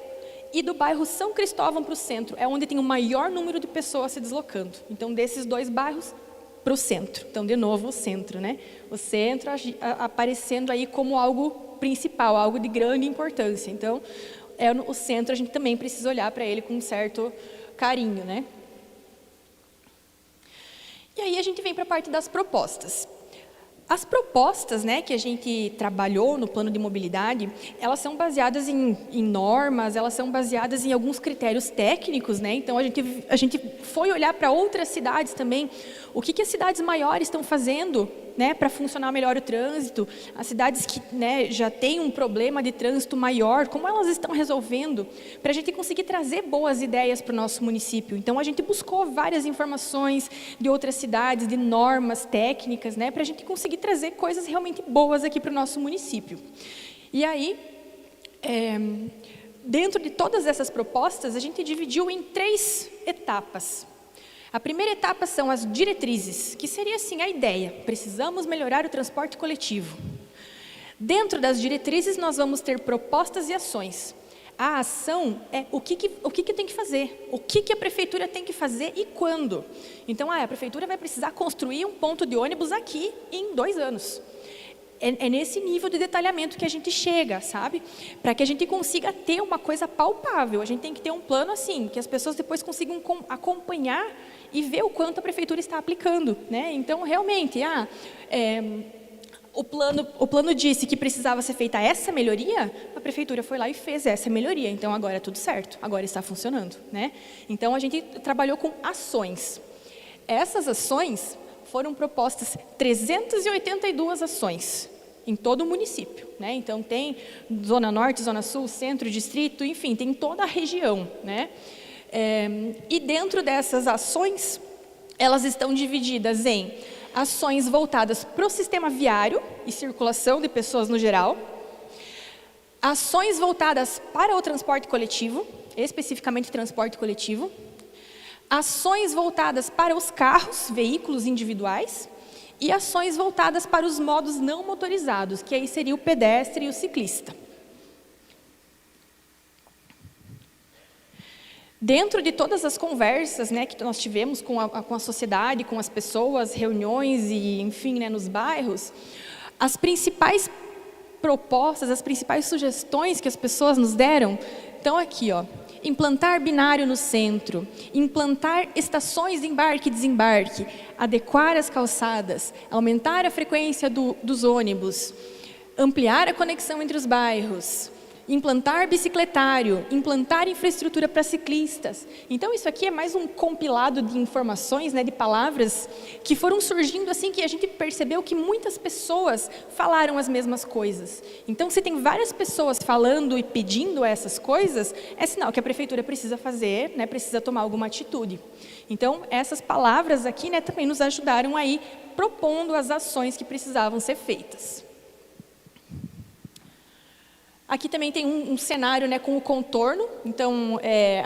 e do bairro São Cristóvão para o centro. É onde tem o maior número de pessoas se deslocando. Então, desses 2 bairros, para o centro. Então, de novo, o centro, né? O centro aparecendo aí como algo principal, algo de grande importância. Então, o centro a gente também precisa olhar para ele com um certo carinho, né? E aí a gente vem para a parte das propostas. As propostas, né, que a gente trabalhou no plano de mobilidade, elas são baseadas em normas, elas são baseadas em alguns critérios técnicos, né? Então a gente foi olhar para outras cidades também, o que as cidades maiores estão fazendo, né, para funcionar melhor o trânsito, as cidades que, né, já têm um problema de trânsito maior, como elas estão resolvendo, para a gente conseguir trazer boas ideias para o nosso município. Então a gente buscou várias informações de outras cidades, de normas técnicas, né, para a gente conseguir trazer coisas realmente boas aqui para o nosso município. E aí, dentro de todas essas propostas, a gente dividiu em 3 etapas. A primeira etapa são as diretrizes, que seria assim a ideia: precisamos melhorar o transporte coletivo. Dentro das diretrizes nós vamos ter propostas e ações. A ação é o que tem que fazer, o que a prefeitura tem que fazer e quando. Então, a prefeitura vai precisar construir um ponto de ônibus aqui em 2 anos. É nesse nível de detalhamento que a gente chega, sabe? Para que a gente consiga ter uma coisa palpável, a gente tem que ter um plano assim, que as pessoas depois consigam acompanhar e ver o quanto a prefeitura está aplicando, né? Então, realmente, o plano disse que precisava ser feita essa melhoria, a prefeitura foi lá e fez essa melhoria, então agora é tudo certo, agora está funcionando, né? Então, a gente trabalhou com ações. Essas ações foram propostas 382 ações em todo o município, né? Então tem Zona Norte, Zona Sul, Centro, Distrito, enfim, tem toda a região, né? E dentro dessas ações, elas estão divididas em ações voltadas para o sistema viário e circulação de pessoas no geral, ações voltadas para o transporte coletivo, especificamente transporte coletivo, ações voltadas para os carros, veículos individuais, e ações voltadas para os modos não motorizados, que aí seria o pedestre e o ciclista. Dentro de todas as conversas, né, que nós tivemos com a sociedade, com as pessoas, reuniões e, enfim, né, nos bairros, as principais propostas, as principais sugestões que as pessoas nos deram estão aqui, ó. Implantar binário no centro, implantar estações de embarque e desembarque, adequar as calçadas, aumentar a frequência dos ônibus, ampliar a conexão entre os bairros, implantar bicicletário, implantar infraestrutura para ciclistas. Então, isso aqui é mais um compilado de informações, né, de palavras que foram surgindo assim, que a gente percebeu que muitas pessoas falaram as mesmas coisas. Então, se tem várias pessoas falando e pedindo essas coisas, é sinal que a prefeitura precisa fazer, né, precisa tomar alguma atitude. Então, essas palavras aqui, né, também nos ajudaram aí, propondo as ações que precisavam ser feitas. Aqui também tem um cenário, né, com o contorno. Então,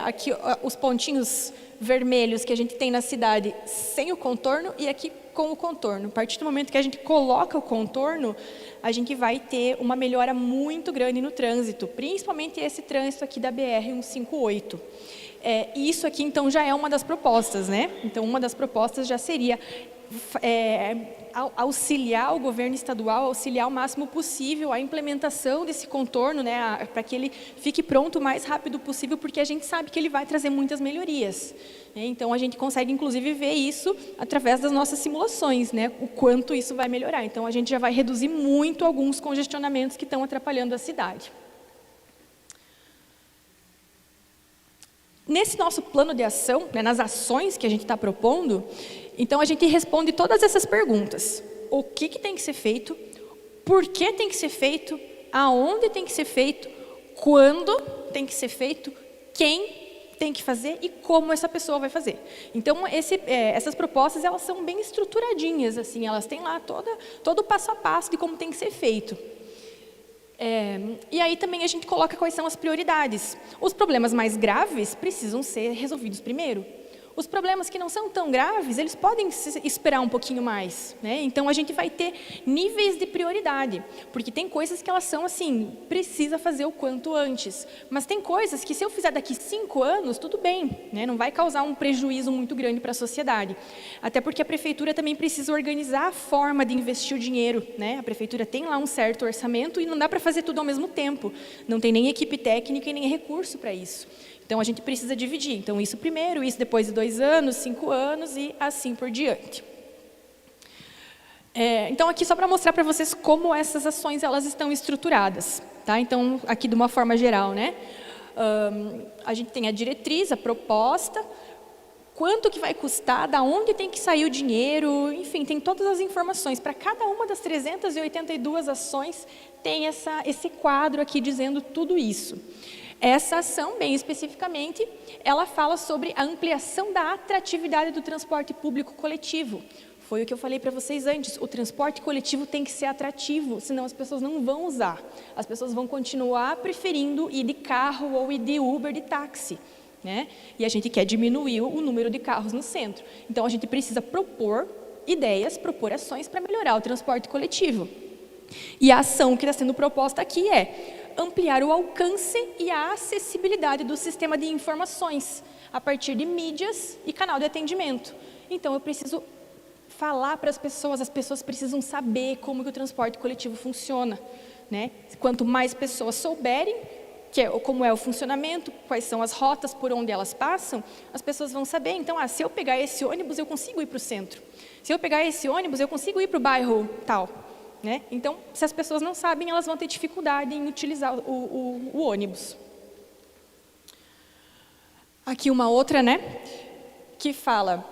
aqui os pontinhos vermelhos que a gente tem na cidade sem o contorno e aqui com o contorno. A partir do momento que a gente coloca o contorno, a gente vai ter uma melhora muito grande no trânsito, principalmente esse trânsito aqui da BR-158. E isso aqui, então, já é uma das propostas, né? Então, uma das propostas já seria auxiliar o governo estadual, auxiliar o máximo possível a implementação desse contorno, né, para que ele fique pronto o mais rápido possível, porque a gente sabe que ele vai trazer muitas melhorias. Então, a gente consegue, inclusive, ver isso através das nossas simulações, né, o quanto isso vai melhorar. Então, a gente já vai reduzir muito alguns congestionamentos que estão atrapalhando a cidade. Nesse nosso plano de ação, né, nas ações que a gente está propondo, então a gente responde todas essas perguntas. O que tem que ser feito? Por que tem que ser feito? Aonde tem que ser feito? Quando tem que ser feito? Quem tem que fazer e como essa pessoa vai fazer? Então, essas propostas, elas são bem estruturadinhas, assim, elas têm lá todo o passo a passo de como tem que ser feito. E aí também a gente coloca quais são as prioridades. Os problemas mais graves precisam ser resolvidos primeiro. Os problemas que não são tão graves, eles podem esperar um pouquinho mais, né? Então, a gente vai ter níveis de prioridade, porque tem coisas que elas são assim, precisa fazer o quanto antes. Mas tem coisas que se eu fizer daqui 5 anos, tudo bem, né? Não vai causar um prejuízo muito grande para a sociedade. Até porque a prefeitura também precisa organizar a forma de investir o dinheiro, né? A prefeitura tem lá um certo orçamento e não dá para fazer tudo ao mesmo tempo. Não tem nem equipe técnica e nem recurso para isso. Então, a gente precisa dividir. Então, isso primeiro, isso depois de 2 anos, 5 anos e assim por diante. Então, aqui só para mostrar para vocês como essas ações elas estão estruturadas. Tá? Então, aqui de uma forma geral, né? A gente tem a diretriz, a proposta, quanto que vai custar, da onde tem que sair o dinheiro, enfim, tem todas as informações. Para cada uma das 382 ações, tem esse quadro aqui dizendo tudo isso. Essa ação, bem especificamente, ela fala sobre a ampliação da atratividade do transporte público coletivo. Foi o que eu falei para vocês antes, o transporte coletivo tem que ser atrativo, senão as pessoas não vão usar. As pessoas vão continuar preferindo ir de carro ou ir de Uber, de táxi, né? E a gente quer diminuir o número de carros no centro. Então, a gente precisa propor ideias, propor ações para melhorar o transporte coletivo. E a ação que está sendo proposta aqui é ampliar o alcance e a acessibilidade do sistema de informações a partir de mídias e canal de atendimento. Então, eu preciso falar para as pessoas precisam saber como que o transporte coletivo funciona, né? Quanto mais pessoas souberem como é o funcionamento, quais são as rotas por onde elas passam, as pessoas vão saber. Então, se eu pegar esse ônibus, eu consigo ir para o centro. Se eu pegar esse ônibus, eu consigo ir para o bairro tal. Né? Então, se as pessoas não sabem, elas vão ter dificuldade em utilizar o ônibus. Aqui uma outra, né, que fala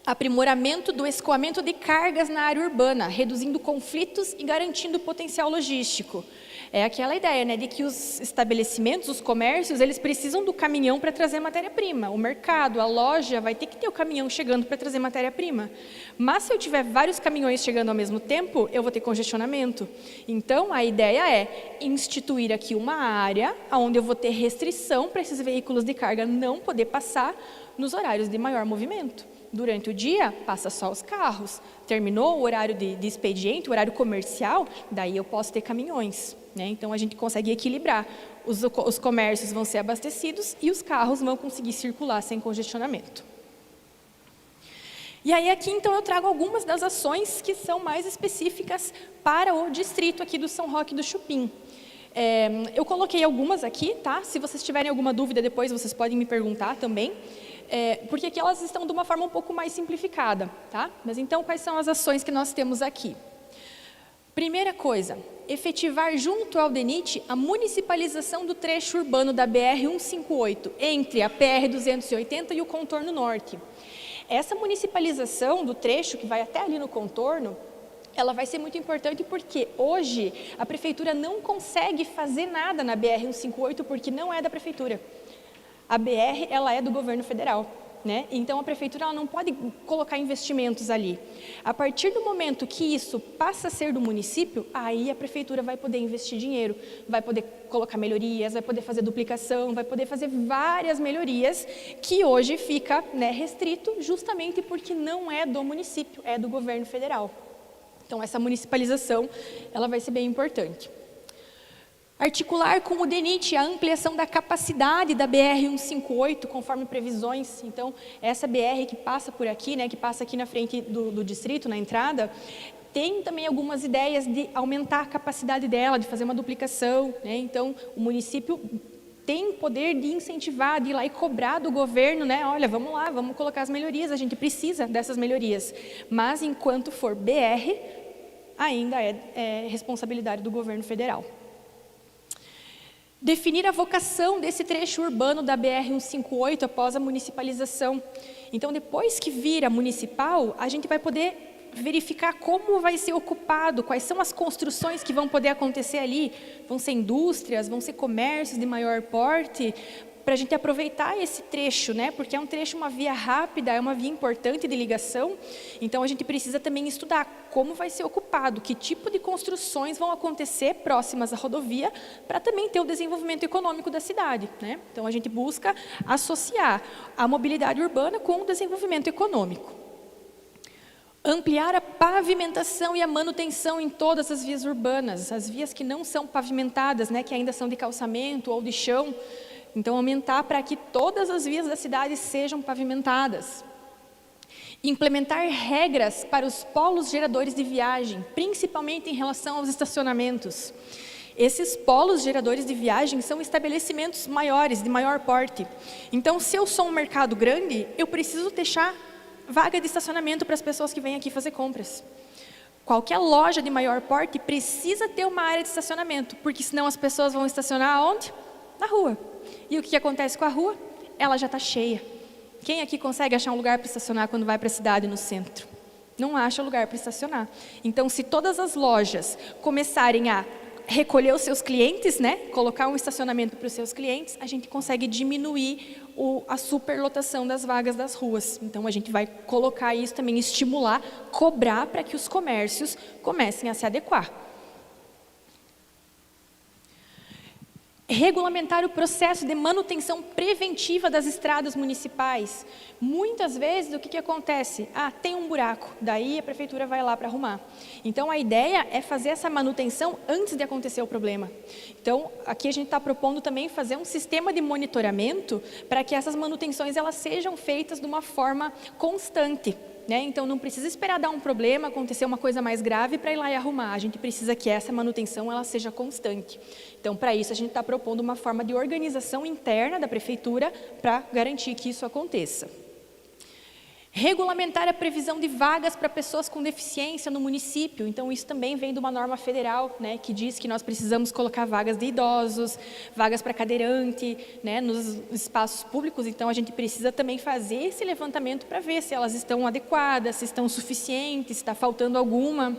aprimoramento do escoamento de cargas na área urbana, reduzindo conflitos e garantindo o potencial logístico. É aquela ideia, né, de que os estabelecimentos, os comércios, eles precisam do caminhão para trazer matéria-prima. O mercado, a loja, vai ter que ter o caminhão chegando para trazer matéria-prima. Mas se eu tiver vários caminhões chegando ao mesmo tempo, eu vou ter congestionamento. Então, a ideia é instituir aqui uma área onde eu vou ter restrição para esses veículos de carga não poder passar nos horários de maior movimento. Durante o dia, passa só os carros. Terminou o horário de expediente, o horário comercial, daí eu posso ter caminhões. Né? Então, a gente consegue equilibrar. Os comércios vão ser abastecidos e os carros vão conseguir circular sem congestionamento. E aí, aqui, então, eu trago algumas das ações que são mais específicas para o distrito aqui do São Roque do Chupim. Eu coloquei algumas aqui, tá? Se vocês tiverem alguma dúvida depois, vocês podem me perguntar também. Porque aqui elas estão de uma forma um pouco mais simplificada, tá? Mas então, quais são as ações que nós temos aqui? Primeira coisa, efetivar junto ao DENIT a municipalização do trecho urbano da BR-158, entre a PR-280 e o contorno norte. Essa municipalização do trecho, que vai até ali no contorno, ela vai ser muito importante porque hoje a prefeitura não consegue fazer nada na BR-158 porque não é da prefeitura. A BR, ela é do governo federal, né? Então, a prefeitura ela não pode colocar investimentos ali. A partir do momento que isso passa a ser do município, aí a prefeitura vai poder investir dinheiro, vai poder colocar melhorias, vai poder fazer duplicação, vai poder fazer várias melhorias que hoje fica, né, restrito justamente porque não é do município, é do governo federal. Então, essa municipalização, ela vai ser bem importante. Articular com o DENIT a ampliação da capacidade da BR-158, conforme previsões. Então, essa BR que passa por aqui, né, que passa aqui na frente do distrito, na entrada, tem também algumas ideias de aumentar a capacidade dela, de fazer uma duplicação, né? Então, o município tem poder de incentivar, de ir lá e cobrar do governo, né? Olha, vamos lá, vamos colocar as melhorias, a gente precisa dessas melhorias. Mas, enquanto for BR, ainda é responsabilidade do governo federal. Definir a vocação desse trecho urbano da BR-158 após a municipalização. Então, depois que vira municipal, a gente vai poder verificar como vai ser ocupado, quais são as construções que vão poder acontecer ali. Vão ser indústrias, vão ser comércios de maior porte, para a gente aproveitar esse trecho, né? Porque é um trecho, uma via rápida, é uma via importante de ligação, então a gente precisa também estudar como vai ser ocupado, que tipo de construções vão acontecer próximas à rodovia, para também ter o desenvolvimento econômico da cidade, né? Então a gente busca associar a mobilidade urbana com o desenvolvimento econômico. Ampliar a pavimentação e a manutenção em todas as vias urbanas, as vias que não são pavimentadas, né, que ainda são de calçamento ou de chão. Então, aumentar para que todas as vias da cidade sejam pavimentadas. Implementar regras para os polos geradores de viagem, principalmente em relação aos estacionamentos. Esses polos geradores de viagem são estabelecimentos maiores, de maior porte. Então, se eu sou um mercado grande, eu preciso deixar vaga de estacionamento para as pessoas que vêm aqui fazer compras. Qualquer loja de maior porte precisa ter uma área de estacionamento, porque senão as pessoas vão estacionar aonde? Na rua. E o que acontece com a rua? Ela já está cheia. Quem aqui consegue achar um lugar para estacionar quando vai para a cidade, no centro? Não acha lugar para estacionar. Então, se todas as lojas começarem a recolher os seus clientes, né, colocar um estacionamento para os seus clientes, a gente consegue diminuir a superlotação das vagas das ruas. Então, a gente vai colocar isso também, estimular, cobrar para que os comércios comecem a se adequar. Regulamentar o processo de manutenção preventiva das estradas municipais. Muitas vezes, o que acontece? Tem um buraco, daí a prefeitura vai lá para arrumar. Então, a ideia é fazer essa manutenção antes de acontecer o problema. Então, aqui a gente está propondo também fazer um sistema de monitoramento para que essas manutenções elas sejam feitas de uma forma constante. Né? Então, não precisa esperar dar um problema, acontecer uma coisa mais grave para ir lá e arrumar. A gente precisa que essa manutenção ela seja constante. Então, para isso, a gente está propondo uma forma de organização interna da prefeitura para garantir que isso aconteça. Regulamentar a previsão de vagas para pessoas com deficiência no município. Então, isso também vem de uma norma federal, né, que diz que nós precisamos colocar vagas de idosos, vagas para cadeirante, né, nos espaços públicos. Então, a gente precisa também fazer esse levantamento para ver se elas estão adequadas, se estão suficientes, se está faltando alguma.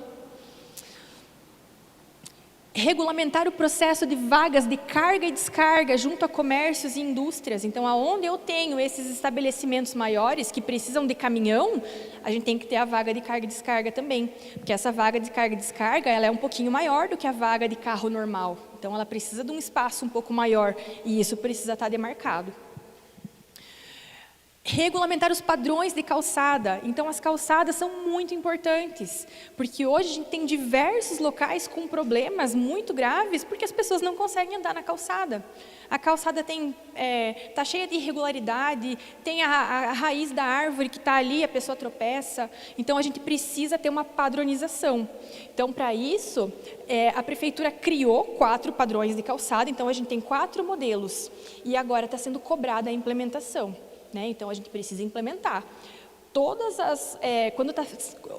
Regulamentar o processo de vagas de carga e descarga junto a comércios e indústrias. Então, aonde eu tenho esses estabelecimentos maiores que precisam de caminhão, a gente tem que ter a vaga de carga e descarga também. Porque essa vaga de carga e descarga, ela é um pouquinho maior do que a vaga de carro normal. Então, ela precisa de um espaço um pouco maior e isso precisa estar demarcado. Regulamentar os padrões de calçada. Então, as calçadas são muito importantes, porque hoje a gente tem diversos locais com problemas muito graves, porque as pessoas não conseguem andar na calçada. A calçada está cheia de irregularidade, tem a raiz da árvore que está ali, a pessoa tropeça. Então, a gente precisa ter uma padronização. Então, para isso, a prefeitura criou 4 padrões de calçada, então a gente tem 4 modelos, e agora está sendo cobrada a implementação. Né? Então, a gente precisa implementar.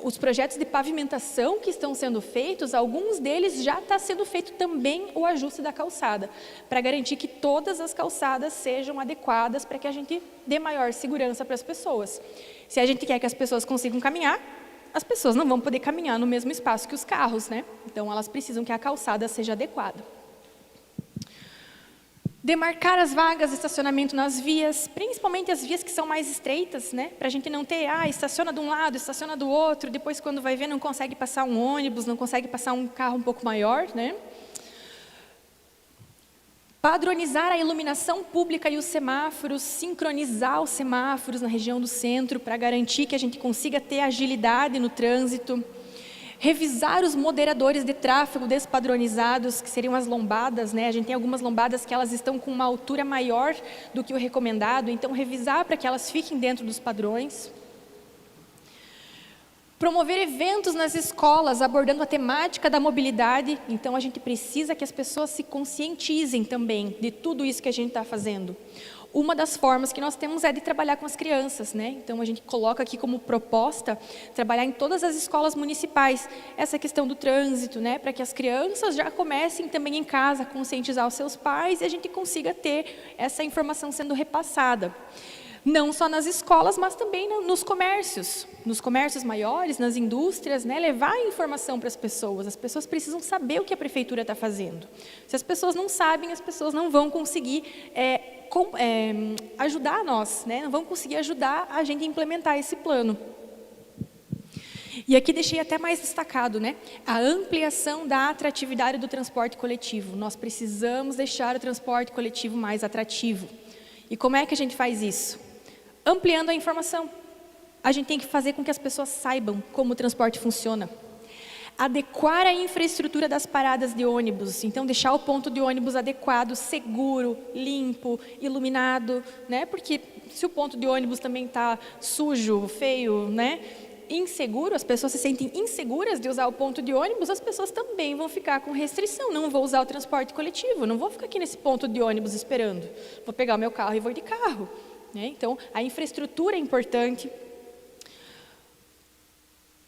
Os projetos de pavimentação que estão sendo feitos, alguns deles já está sendo feito também o ajuste da calçada, para garantir que todas as calçadas sejam adequadas para que a gente dê maior segurança para as pessoas. Se a gente quer que as pessoas consigam caminhar, as pessoas não vão poder caminhar no mesmo espaço que os carros, né? Então, elas precisam que a calçada seja adequada. Demarcar as vagas de estacionamento nas vias, principalmente as vias que são mais estreitas, né? Para a gente não ter, estaciona de um lado, estaciona do outro, depois quando vai ver não consegue passar um ônibus, não consegue passar um carro um pouco maior, né? Padronizar a iluminação pública e os semáforos, sincronizar os semáforos na região do centro para garantir que a gente consiga ter agilidade no trânsito. Revisar os moderadores de tráfego despadronizados, que seriam as lombadas, né? A gente tem algumas lombadas que elas estão com uma altura maior do que o recomendado, então revisar para que elas fiquem dentro dos padrões. Promover eventos nas escolas, abordando a temática da mobilidade, então a gente precisa que as pessoas se conscientizem também de tudo isso que a gente está fazendo. Uma das formas que nós temos é de trabalhar com as crianças, né? Então, a gente coloca aqui como proposta trabalhar em todas as escolas municipais essa questão do trânsito, né? Para que as crianças já comecem também em casa a conscientizar os seus pais e a gente consiga ter essa informação sendo repassada. Não só nas escolas, mas também nos comércios maiores, nas indústrias, né? Levar a informação para as pessoas precisam saber o que a prefeitura está fazendo. Se as pessoas não sabem, as pessoas não vão conseguir ajudar nós, né? Não vão conseguir ajudar a gente a implementar esse plano. E aqui deixei até mais destacado, né? A ampliação da atratividade do transporte coletivo. Nós precisamos deixar o transporte coletivo mais atrativo. E como é que a gente faz isso? Ampliando a informação. A gente tem que fazer com que as pessoas saibam como o transporte funciona. Adequar a infraestrutura das paradas de ônibus. Então, deixar o ponto de ônibus adequado, seguro, limpo, iluminado, né? Porque se o ponto de ônibus também está sujo, feio, né? Inseguro, as pessoas se sentem inseguras de usar o ponto de ônibus, as pessoas também vão ficar com restrição, não vou usar o transporte coletivo, não vou ficar aqui nesse ponto de ônibus esperando, vou pegar o meu carro e vou de carro, né? Então, a infraestrutura é importante.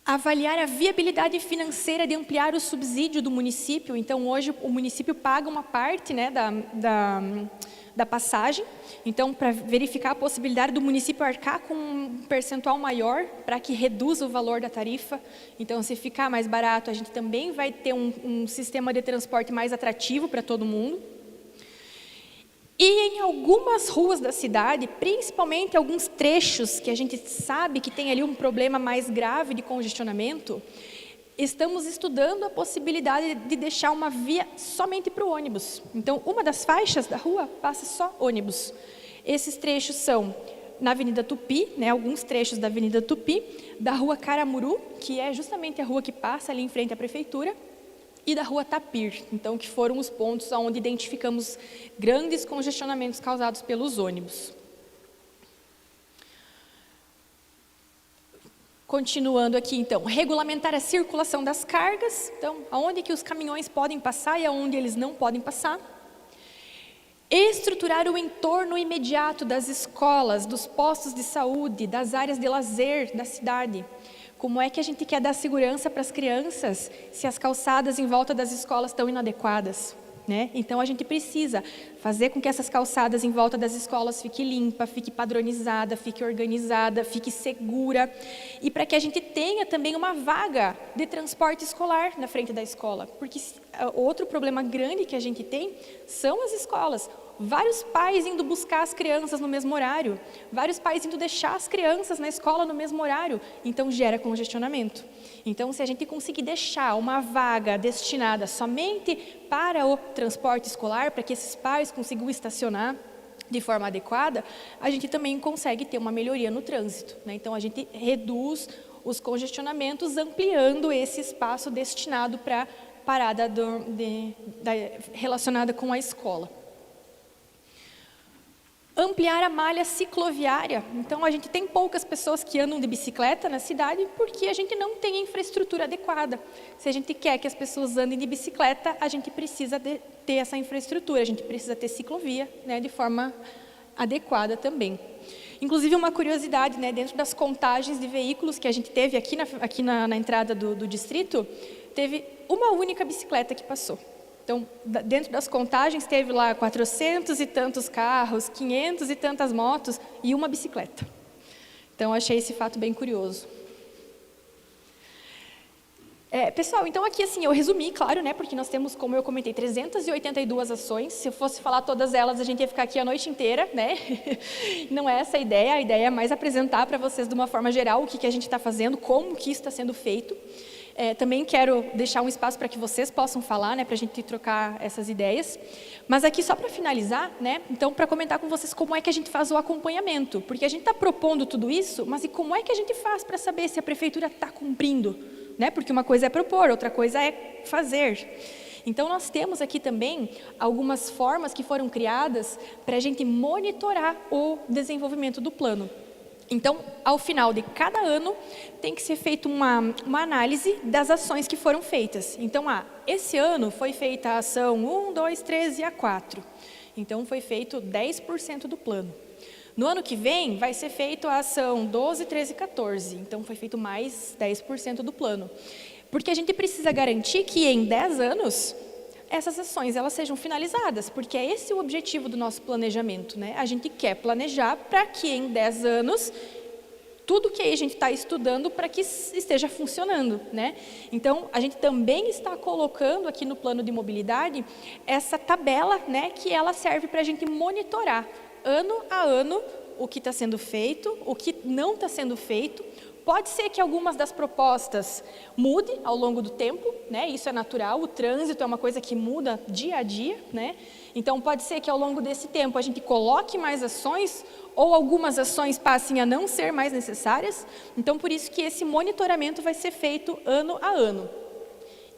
Avaliar a viabilidade financeira de ampliar o subsídio do município. Então, hoje o município paga uma parte, né, da passagem. Então, para verificar a possibilidade do município arcar com um percentual maior, para que reduza o valor da tarifa. Então, se ficar mais barato, a gente também vai ter um sistema de transporte mais atrativo para todo mundo. E em algumas ruas da cidade, principalmente alguns trechos que a gente sabe que tem ali um problema mais grave de congestionamento, estamos estudando a possibilidade de deixar uma via somente para o ônibus. Então, uma das faixas da rua passa só ônibus. Esses trechos são na Avenida Tupi, né, alguns trechos da Avenida Tupi, da Rua Caramuru, que é justamente a rua que passa ali em frente à prefeitura, e da Rua Tapir, então, que foram os pontos onde identificamos grandes congestionamentos causados pelos ônibus. Continuando aqui, então, regulamentar a circulação das cargas, então, aonde que os caminhões podem passar e aonde eles não podem passar. Estruturar o entorno imediato das escolas, dos postos de saúde, das áreas de lazer da cidade. Como é que a gente quer dar segurança para as crianças se as calçadas em volta das escolas estão inadequadas, né? Então, a gente precisa fazer com que essas calçadas em volta das escolas fique limpa, fique padronizada, fique organizada, fique segura. E para que a gente tenha também uma vaga de transporte escolar na frente da escola. Porque outro problema grande que a gente tem são as escolas. Vários pais indo buscar as crianças no mesmo horário, vários pais indo deixar as crianças na escola no mesmo horário, então gera congestionamento. Então, se a gente conseguir deixar uma vaga destinada somente para o transporte escolar, para que esses pais consigam estacionar de forma adequada, a gente também consegue ter uma melhoria no trânsito, né? Então, a gente reduz os congestionamentos ampliando esse espaço destinado para parada relacionada com a escola. Ampliar a malha cicloviária. Então, a gente tem poucas pessoas que andam de bicicleta na cidade porque a gente não tem a infraestrutura adequada. Se a gente quer que as pessoas andem de bicicleta, a gente precisa ter essa infraestrutura, a gente precisa ter ciclovia, né, de forma adequada também. Inclusive, uma curiosidade, né, dentro das contagens de veículos que a gente teve aqui na entrada do distrito, teve uma única bicicleta que passou. Então, dentro das contagens, teve lá 400 e tantos carros, 500 e tantas motos e uma bicicleta. Então, achei esse fato bem curioso. Pessoal, então aqui assim, eu resumi, claro, né, porque nós temos, como eu comentei, 382 ações. Se eu fosse falar todas elas, a gente ia ficar aqui a noite inteira, né? Não é essa a ideia é mais apresentar para vocês de uma forma geral o que a gente está fazendo, como que isso está sendo feito. Também quero deixar um espaço para que vocês possam falar, né, para a gente trocar essas ideias. Mas aqui, só para finalizar, né, então, para comentar com vocês como é que a gente faz o acompanhamento. Porque a gente está propondo tudo isso, mas e como é que a gente faz para saber se a prefeitura está cumprindo? Né? Porque uma coisa é propor, outra coisa é fazer. Então, nós temos aqui também algumas formas que foram criadas para a gente monitorar o desenvolvimento do plano. Então, ao final de cada ano, tem que ser feita uma análise das ações que foram feitas. Então, esse ano foi feita a ação 1, 2, 3 e a 4. Então, foi feito 10% do plano. No ano que vem, vai ser feita a ação 12, 13 e 14. Então, foi feito mais 10% do plano. Porque a gente precisa garantir que em 10 anos, essas ações elas sejam finalizadas, porque é esse o objetivo do nosso planejamento, né? A gente quer planejar para que em 10 anos tudo que a gente está estudando para que esteja funcionando, né? Então, a gente também está colocando aqui no plano de mobilidade essa tabela, né, que ela serve para a gente monitorar ano a ano o que está sendo feito, o que não está sendo feito. Pode ser que algumas das propostas mudem ao longo do tempo, né? Isso é natural, o trânsito é uma coisa que muda dia a dia, né? Então, pode ser que ao longo desse tempo a gente coloque mais ações ou algumas ações passem a não ser mais necessárias. Então, por isso que esse monitoramento vai ser feito ano a ano.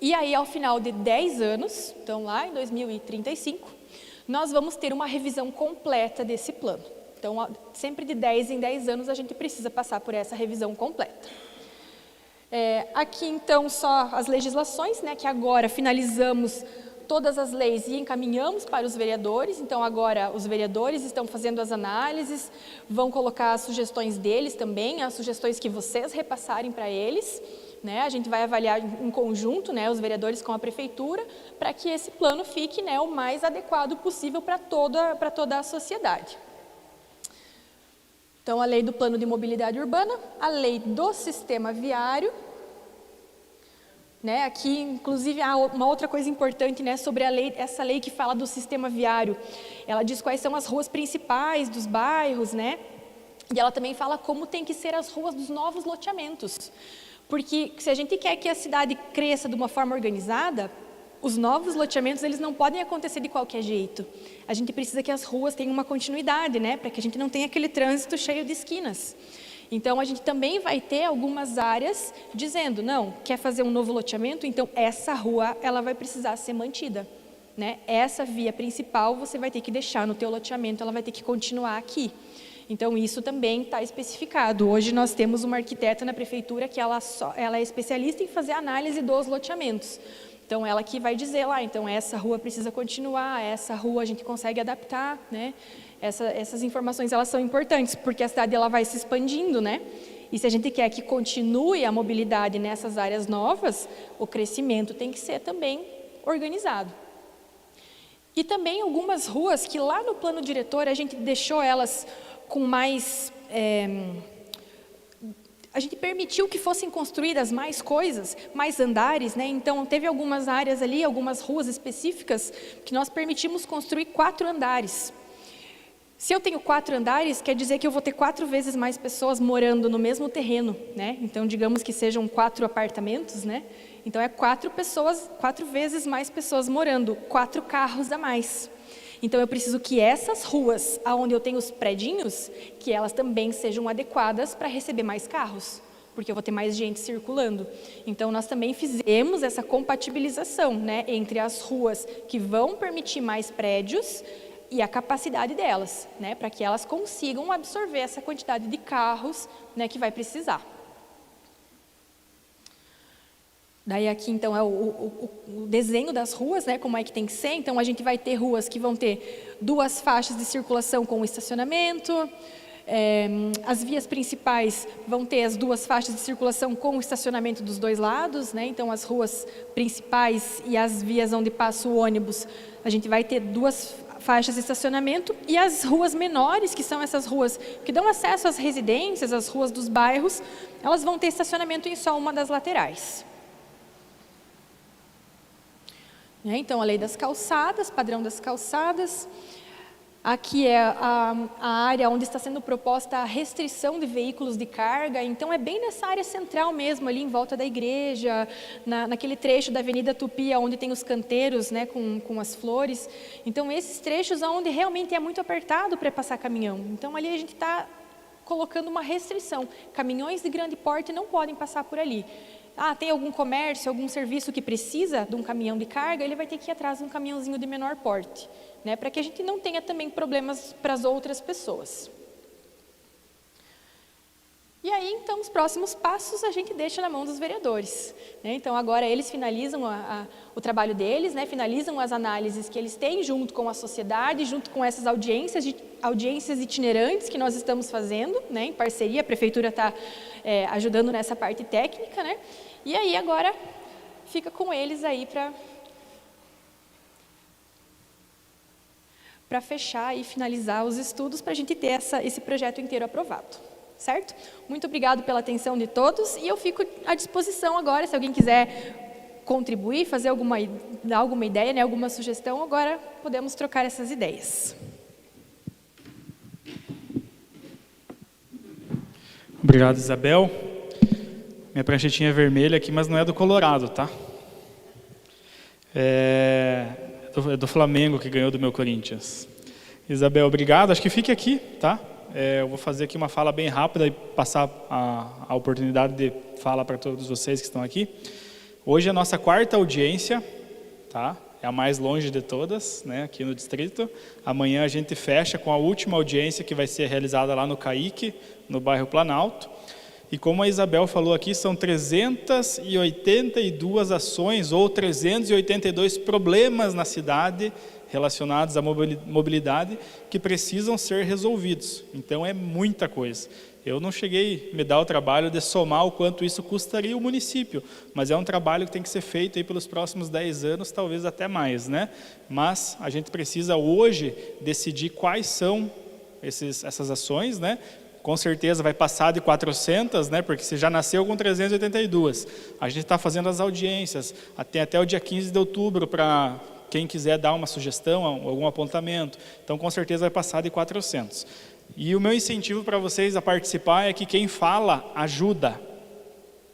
E aí, ao final de 10 anos, então lá em 2035, nós vamos ter uma revisão completa desse plano. Então, sempre de 10 em 10 anos, a gente precisa passar por essa revisão completa. Aqui, então, só as legislações, né, que agora finalizamos todas as leis e encaminhamos para os vereadores. Então, agora, os vereadores estão fazendo as análises, vão colocar as sugestões deles também, as sugestões que vocês repassarem para eles. Né? A gente vai avaliar em conjunto, né, os vereadores com a prefeitura, para que esse plano fique, né, o mais adequado possível para toda a sociedade. Então, a lei do plano de mobilidade urbana, a lei do sistema viário, né, aqui, inclusive, há uma outra coisa importante, né, sobre essa lei que fala do sistema viário. Ela diz quais são as ruas principais dos bairros, né, e ela também fala como tem que ser as ruas dos novos loteamentos. Porque se a gente quer que a cidade cresça de uma forma organizada, os novos loteamentos, eles não podem acontecer de qualquer jeito. A gente precisa que as ruas tenham uma continuidade, né, para que a gente não tenha aquele trânsito cheio de esquinas. Então, a gente também vai ter algumas áreas dizendo, não, quer fazer um novo loteamento, então essa rua, ela vai precisar ser mantida. Né? Essa via principal, você vai ter que deixar no teu loteamento, ela vai ter que continuar aqui. Então, isso também está especificado. Hoje, nós temos uma arquiteta na prefeitura que ela é especialista em fazer análise dos loteamentos. Então, ela que vai dizer lá, então, essa rua precisa continuar, essa rua a gente consegue adaptar, né? Essas informações, elas são importantes, porque a cidade ela vai se expandindo, né? E se a gente quer que continue a mobilidade nessas áreas novas, o crescimento tem que ser também organizado. E também algumas ruas que lá no plano diretor a gente deixou elas com mais... a gente permitiu que fossem construídas mais coisas, mais andares, né? Então, teve algumas áreas ali, algumas ruas específicas, que nós permitimos construir 4 andares. Se eu tenho 4 andares, quer dizer que eu vou ter 4 vezes mais pessoas morando no mesmo terreno, né? Então, digamos que sejam 4 apartamentos, né? Então, é 4 vezes mais pessoas morando, 4 carros a mais. Então, eu preciso que essas ruas, onde eu tenho os predinhos, que elas também sejam adequadas para receber mais carros, porque eu vou ter mais gente circulando. Então, nós também fizemos essa compatibilização, né, entre as ruas que vão permitir mais prédios e a capacidade delas, né, para que elas consigam absorver essa quantidade de carros, né, que vai precisar. Daí aqui, então, é o desenho das ruas, né, como é que tem que ser. Então, a gente vai ter ruas que vão ter 2 faixas de circulação com estacionamento. As vias principais vão ter as 2 faixas de circulação com o estacionamento dos 2 lados, né? Então, as ruas principais e as vias onde passa o ônibus, a gente vai ter 2 faixas de estacionamento, e as ruas menores, que são essas ruas que dão acesso às residências, às ruas dos bairros, elas vão ter estacionamento em só uma das laterais. Então, a lei das calçadas, padrão das calçadas. Aqui é a área onde está sendo proposta a restrição de veículos de carga. Então, é bem nessa área central mesmo, ali em volta da igreja, naquele trecho da Avenida Tupi, onde tem os canteiros, né, com as flores. Então, esses trechos onde realmente é muito apertado para passar caminhão. Então, ali a gente está colocando uma restrição. Caminhões de grande porte não podem passar por ali. Tem algum comércio, algum serviço que precisa de um caminhão de carga, ele vai ter que ir atrás de um caminhãozinho de menor porte, né, para que a gente não tenha também problemas para as outras pessoas. E aí, então, os próximos passos a gente deixa na mão dos vereadores, né? Então, agora eles finalizam o trabalho deles, né? Finalizam as análises que eles têm junto com a sociedade, junto com essas audiências itinerantes que nós estamos fazendo, né? Em parceria, a prefeitura está ajudando nessa parte técnica, né? E aí, agora, fica com eles aí para para fechar e finalizar os estudos para a gente ter esse projeto inteiro aprovado, certo? Muito obrigado pela atenção de todos e eu fico à disposição agora, se alguém quiser contribuir, dar alguma ideia, né, alguma sugestão, agora podemos trocar essas ideias. Obrigado, Isabel. Minha pranchetinha é vermelha aqui, mas não é do Colorado, tá? É do Flamengo que ganhou do meu Corinthians. Isabel, obrigado. Acho que fique aqui, tá? Eu vou fazer aqui uma fala bem rápida e passar a oportunidade de fala para todos vocês que estão aqui. Hoje é a nossa 4ª audiência, tá? É a mais longe de todas, né, aqui no distrito. Amanhã a gente fecha com a última audiência que vai ser realizada lá no CAIC, no bairro Planalto. E como a Isabel falou aqui, são 382 ações ou 382 problemas na cidade relacionados à mobilidade que precisam ser resolvidos. Então é muita coisa. Eu não cheguei a me dar o trabalho de somar o quanto isso custaria o município, mas é um trabalho que tem que ser feito aí pelos próximos 10 anos, talvez até mais, né? Mas a gente precisa hoje decidir quais são essas ações, né? Com certeza vai passar de 400, né? Porque você já nasceu com 382. A gente está fazendo as audiências até o dia 15 de outubro para quem quiser dar uma sugestão, algum apontamento. Então, com certeza vai passar de 400. E o meu incentivo para vocês a participar é que quem fala ajuda,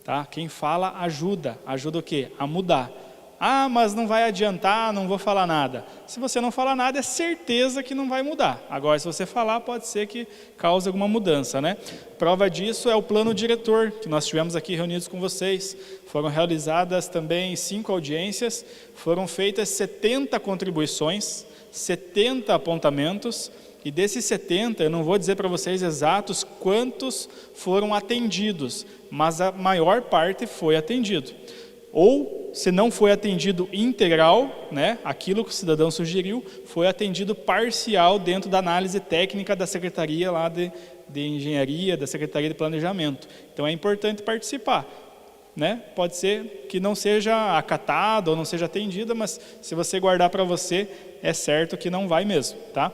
tá? Quem fala ajuda o quê? A mudar. Ah, mas não vai adiantar, não vou falar nada. Se você não falar nada, é certeza que não vai mudar. Agora, se você falar, pode ser que cause alguma mudança, né? Prova disso é o plano diretor, que nós tivemos aqui reunidos com vocês. Foram realizadas também 5 audiências, foram feitas 70 contribuições, 70 apontamentos, e desses 70, eu não vou dizer para vocês exatos quantos foram atendidos, mas a maior parte foi atendido. Ou, se não foi atendido integral, né, aquilo que o cidadão sugeriu, foi atendido parcial dentro da análise técnica da Secretaria lá de Engenharia, da Secretaria de Planejamento. Então é importante participar, né? Pode ser que não seja acatado ou não seja atendida, mas se você guardar para você, é certo que não vai mesmo, tá?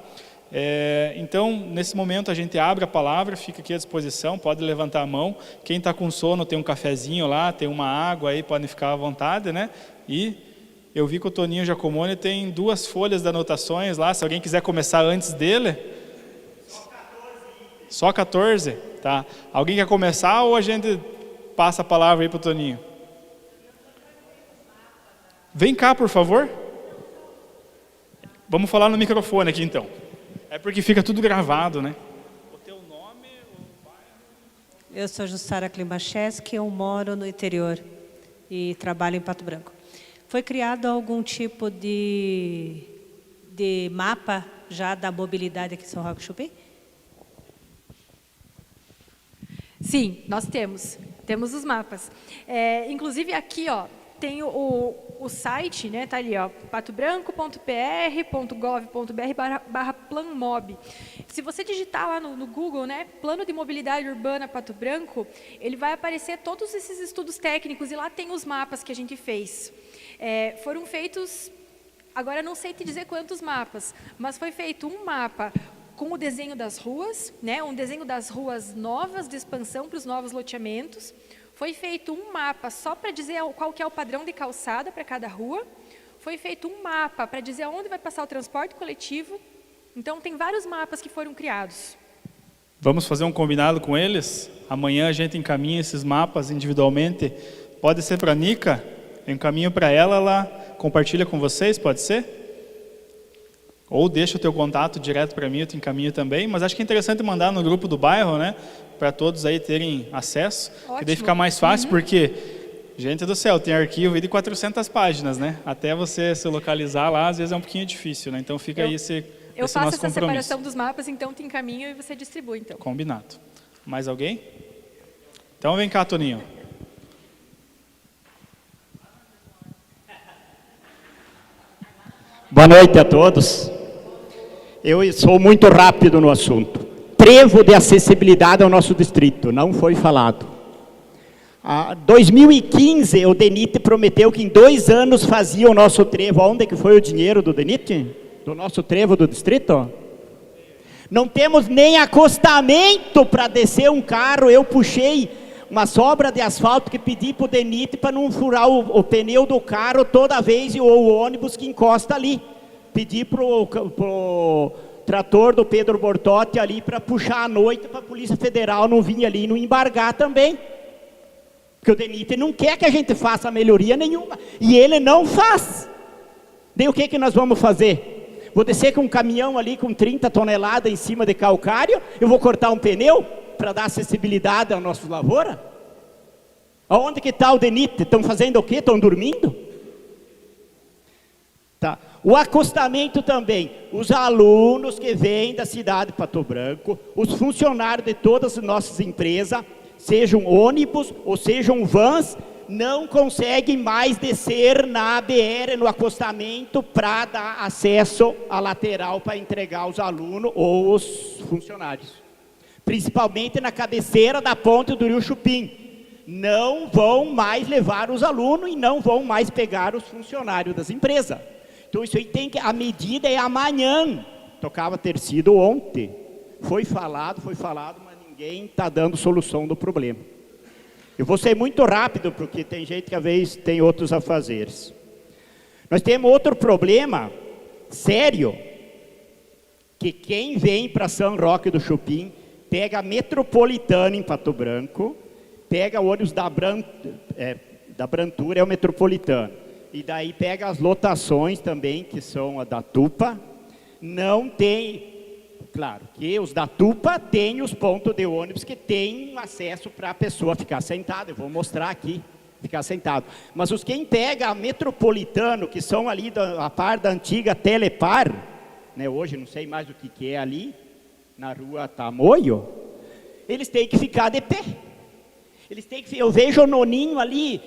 Então, nesse momento a gente abre a palavra, fica aqui à disposição, pode levantar a mão. Quem está com sono tem um cafezinho lá, tem uma água aí, podem ficar à vontade, né? E eu vi que o Toninho Giacomoni tem 2 folhas de anotações lá, se alguém quiser começar antes dele. Só 14? Tá. Alguém quer começar ou a gente passa a palavra aí para o Toninho? Vem cá, por favor. Vamos falar no microfone aqui então. É porque fica tudo gravado, né? O teu nome, o bairro? Eu sou Jussara Klimacheski, eu moro no interior e trabalho em Pato Branco. Foi criado algum tipo de mapa já da mobilidade aqui em São Roque Chupim? Sim, nós temos os mapas. Inclusive aqui, ó, tem o site, né, tá ali, ó, patobranco.pr.gov.br/planmob. Se você digitar lá no Google, né, Plano de Mobilidade Urbana Pato Branco, ele vai aparecer todos esses estudos técnicos e lá tem os mapas que a gente fez. Foram feitos, agora não sei te dizer quantos mapas, mas foi feito um mapa com o desenho das ruas, né, um desenho das ruas novas de expansão para os novos loteamentos. Foi feito um mapa só para dizer qual que é o padrão de calçada para cada rua. Foi feito um mapa para dizer onde vai passar o transporte coletivo. Então, tem vários mapas que foram criados. Vamos fazer um combinado com eles? Amanhã a gente encaminha esses mapas individualmente. Pode ser para a Nica? Eu encaminho para ela, ela compartilha com vocês, pode ser? Ou deixa o teu contato direto para mim, eu te encaminho também. Mas acho que é interessante mandar no grupo do bairro, né? Para todos aí terem acesso. Ótimo. Que daí fica mais fácil, porque, gente do céu, tem arquivo de 400 páginas, né? Até você se localizar lá, às vezes é um pouquinho difícil, né? Então fica aí esse eu faço nosso essa compromisso. Separação dos mapas, então te encaminho e você distribui, então. Combinado. Mais alguém? Então vem cá, Toninho. Boa noite a todos. Eu sou muito rápido no assunto. Trevo de acessibilidade ao nosso distrito, não foi falado. Em 2015, o DENIT prometeu que em 2 anos fazia o nosso trevo. Onde que foi o dinheiro do DENIT? do nosso trevo do distrito? Não temos nem acostamento para descer um carro. Eu puxei uma sobra de asfalto que pedi para o DENIT para não furar o pneu do carro toda vez e o ônibus que encosta ali. Pedi para o trator do Pedro Bortotti ali para puxar à noite para a Polícia Federal não vir ali e não embargar também. Porque o DENIT não quer que a gente faça melhoria nenhuma. E ele não faz. Daí o que nós vamos fazer? Vou descer com um caminhão ali com 30 toneladas em cima de calcário? Eu vou cortar um pneu para dar acessibilidade aos nossos lavouras? Aonde que está o DENIT? Estão fazendo o quê? Estão dormindo? Tá. O acostamento também, os alunos que vêm da cidade de Pato Branco, os funcionários de todas as nossas empresas, sejam ônibus ou sejam vans, não conseguem mais descer na BR, no acostamento, para dar acesso à lateral para entregar os alunos ou os funcionários. Principalmente na cabeceira da ponte do Rio Chupim. Não vão mais levar os alunos e não vão mais pegar os funcionários das empresas. Então isso aí tem que, a medida é amanhã. Tocava ter sido ontem. Foi falado, mas ninguém está dando solução do problema. Eu vou ser muito rápido, porque tem gente que às vezes tem outros afazeres. Nós temos outro problema sério, que quem vem para São Roque do Chupim, pega a Metropolitana em Pato Branco, pega o ônibus da Brantura, é o Metropolitano, e daí pega as lotações também, que são a da Tupa. Não tem, claro, que os da Tupa têm os pontos de ônibus que têm acesso para a pessoa ficar sentada. Eu vou mostrar aqui, ficar sentado. Mas os quem pega a Metropolitano, que são ali a par da antiga Telepar, né, hoje não sei mais o que é ali, na rua Tamoio, eles têm que ficar de pé. Eles têm que, eu vejo o noninho ali,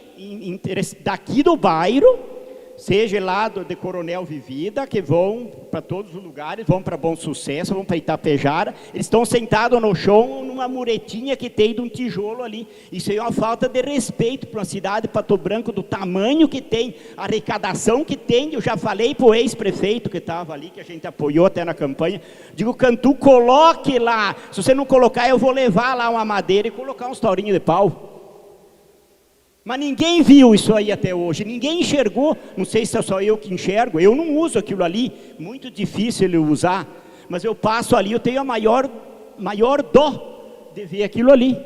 daqui do bairro, seja lá de Coronel Vivida, que vão para todos os lugares, vão para Bom Sucesso, vão para Itapejara, eles estão sentados no chão, numa muretinha que tem de um tijolo ali. Isso é uma falta de respeito para uma cidade de Pato Branco, do tamanho que tem, a arrecadação que tem. Eu já falei para o ex-prefeito que estava ali, que a gente apoiou até na campanha, digo, Cantu, coloque lá, se você não colocar, eu vou levar lá uma madeira e colocar uns taurinhos de pau. Mas ninguém viu isso aí até hoje, ninguém enxergou. Não sei se é só eu que enxergo, eu não uso aquilo ali, muito difícil ele usar, mas eu passo ali, eu tenho a maior dó de ver aquilo ali,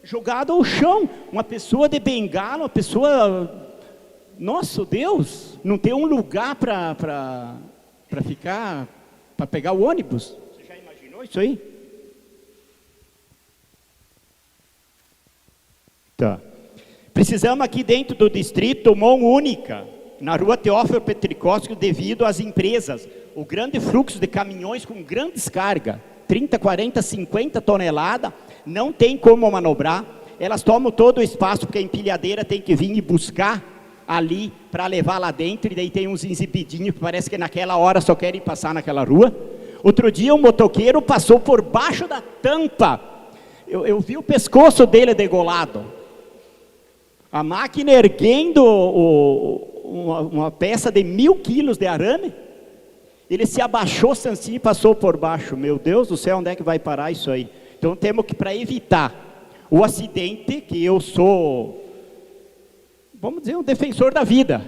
jogado ao chão, uma pessoa de bengala, uma pessoa, nosso Deus, não tem um lugar para ficar, para pegar o ônibus. Você já imaginou isso aí? Tá. Precisamos aqui dentro do distrito mão única, na rua Teófilo Petricósio, devido às empresas, o grande fluxo de caminhões com grandes cargas, 30, 40, 50 toneladas, não tem como manobrar, elas tomam todo o espaço, porque a empilhadeira tem que vir e buscar ali, para levar lá dentro, e daí tem uns exibidinhos, que parece que naquela hora só querem passar naquela rua. Outro dia um motoqueiro passou por baixo da tampa, eu vi o pescoço dele degolado. A máquina erguendo uma peça de 1000 quilos de arame, ele se abaixou assim e passou por baixo. Meu Deus do céu, onde é que vai parar isso aí? Então temos que, para evitar o acidente, que eu sou, vamos dizer, um defensor da vida,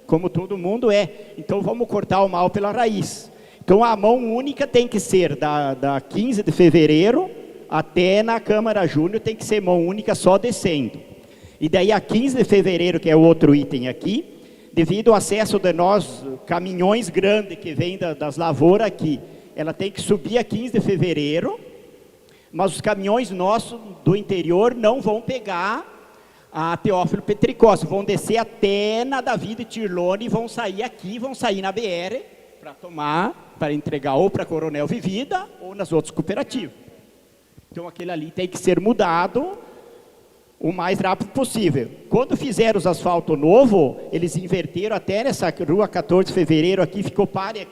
como todo mundo é. Então vamos cortar o mal pela raiz. Então a mão única tem que ser da 15 de fevereiro até na Câmara Júnior, tem que ser mão única só descendo. E daí a 15 de fevereiro, que é o outro item aqui, devido ao acesso de nós, caminhões grandes que vêm das lavouras aqui, ela tem que subir a 15 de fevereiro, mas os caminhões nossos do interior não vão pegar a Teófilo Petricósio, vão descer até na Davi de Tirlone e vão sair aqui, vão sair na BR, para entregar ou para Coronel Vivida ou nas outras cooperativas. Então aquele ali tem que ser mudado o mais rápido possível. Quando fizeram os asfalto novo, eles inverteram até nessa rua 14 de fevereiro aqui, ficou pare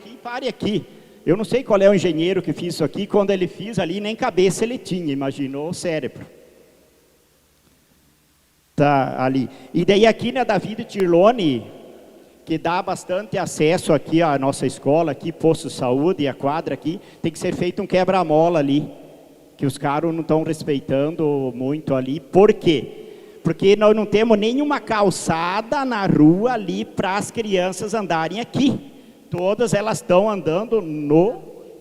aqui. Eu não sei qual é o engenheiro que fez isso aqui, quando ele fez ali, nem cabeça ele tinha, imaginou o cérebro. Tá ali. E daí aqui na Davi de Tirlone, que dá bastante acesso aqui à nossa escola, aqui, posto de saúde e a quadra aqui, tem que ser feito um quebra-mola ali, que os caras não estão respeitando muito ali. Por quê? Porque nós não temos nenhuma calçada na rua ali para as crianças andarem aqui. Todas elas estão andando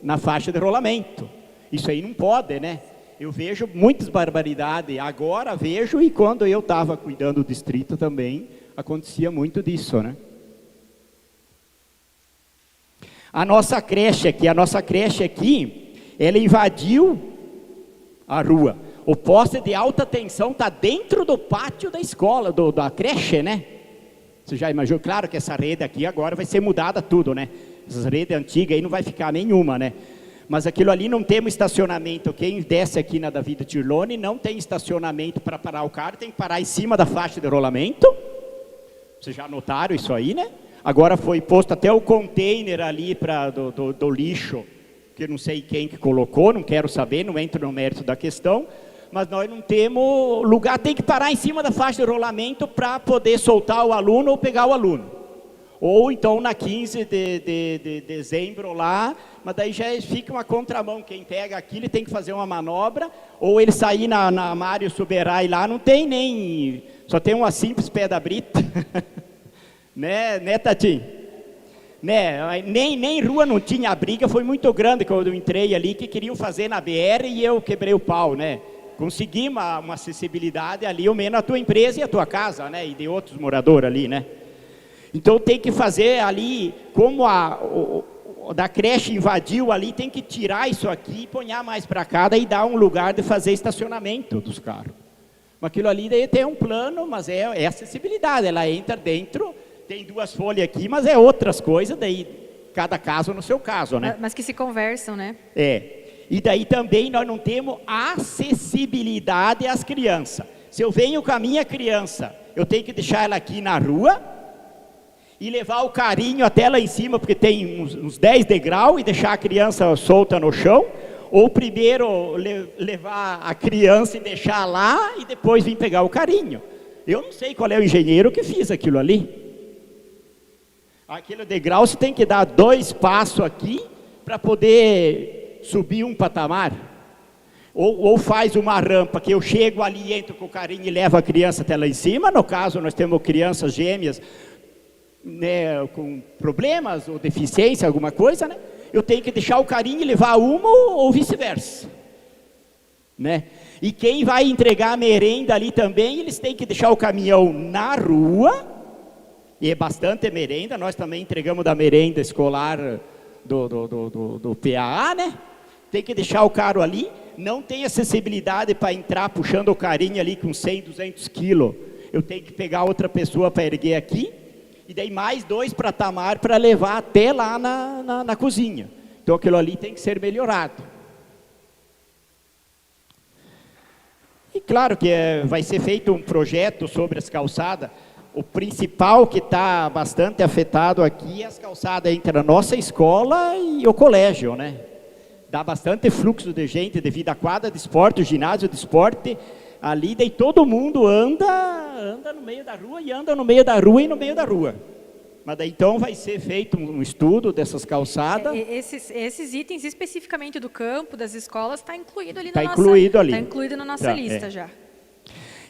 na faixa de rolamento. Isso aí não pode, né? Eu vejo muitas barbaridades, agora vejo, e quando eu estava cuidando do distrito também, acontecia muito disso, né? A nossa creche aqui, ela invadiu a rua. O poste de alta tensão está dentro do pátio da escola, da creche, né? Você já imaginou? Claro que essa rede aqui agora vai ser mudada tudo, né? Essas redes antigas aí não vai ficar nenhuma, né? Mas aquilo ali não tem um estacionamento. Quem desce aqui na Davi Tirlone não tem estacionamento para parar o carro, tem que parar em cima da faixa de rolamento. Vocês já notaram isso aí, né? Agora foi posto até o container ali do lixo, que eu não sei quem que colocou, não quero saber, não entro no mérito da questão, mas nós não temos lugar, tem que parar em cima da faixa de rolamento para poder soltar o aluno ou pegar o aluno. Ou então na 15 de dezembro lá, mas daí já fica uma contramão, quem pega aqui ele tem que fazer uma manobra, ou ele sair na Mário Suberai lá, não tem nem, só tem uma simples pedra brita, né Tatinho? Né? Nem rua não tinha, a briga foi muito grande quando eu entrei ali, que queriam fazer na BR e eu quebrei o pau, né? Consegui uma acessibilidade ali, ao menos a tua empresa e a tua casa, né? E de outros moradores ali, né? Então tem que fazer ali, como da creche invadiu ali, tem que tirar isso aqui, ponhar mais para cá, daí dar um lugar de fazer estacionamento dos carros. Mas aquilo ali daí tem um plano, mas é acessibilidade, ela entra dentro, tem duas folhas aqui, mas é outras coisas, daí cada caso no seu caso, né? Mas que se conversam, né? E daí também nós não temos acessibilidade às crianças. Se eu venho com a minha criança, eu tenho que deixar ela aqui na rua, e levar o carinho até lá em cima, porque tem uns 10 degraus, e deixar a criança solta no chão, ou primeiro levar a criança e deixar lá, e depois vir pegar o carinho. Eu não sei qual é o engenheiro que fez aquilo ali. Aquele degrau você tem que dar 2 passos aqui, para poder subir um patamar. Ou faz uma rampa, que eu chego ali, entro com o carinho e levo a criança até lá em cima. No caso, nós temos crianças gêmeas, né, com problemas ou deficiência, alguma coisa, né? Eu tenho que deixar o carinho e levar uma ou vice-versa, né? E quem vai entregar a merenda ali também, eles têm que deixar o caminhão na rua, e é bastante merenda, nós também entregamos da merenda escolar do PAA, né? Tem que deixar o carro ali, não tem acessibilidade para entrar puxando o carinho ali com 100, 200 quilos, eu tenho que pegar outra pessoa para erguer aqui, e daí mais 2 patamar para levar até lá na cozinha. Então aquilo ali tem que ser melhorado. E claro que vai ser feito um projeto sobre as calçadas. O principal que está bastante afetado aqui é as calçadas entre a nossa escola e o colégio, né? Dá bastante fluxo de gente devido à quadra de esporte, o ginásio de esporte, ali, daí todo mundo anda no meio da rua, e anda no meio da rua e no meio da rua. Mas daí então vai ser feito um estudo dessas calçadas. Esses itens especificamente do campo, das escolas, está incluído ali na nossa lista. Está incluído na nossa lista já.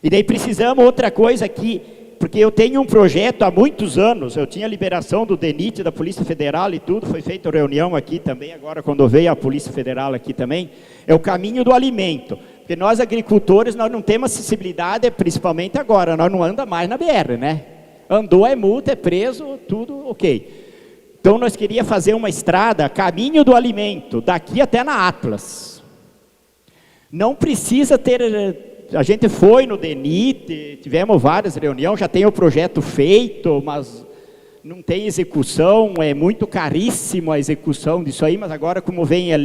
E daí precisamos outra coisa aqui, porque eu tenho um projeto há muitos anos, eu tinha liberação do DENIT, da Polícia Federal e tudo, foi feita reunião aqui também, agora quando veio a Polícia Federal aqui também, é o caminho do alimento. Porque nós agricultores, nós não temos acessibilidade, principalmente agora, nós não andamos mais na BR, né? Andou é multa, é preso, tudo ok. Então nós queríamos fazer uma estrada, caminho do alimento, daqui até na Atlas. Não precisa ter, a gente foi no DENIT, tivemos várias reuniões, já tem o projeto feito, mas não tem execução, é muito caríssimo a execução disso aí, mas agora como vem a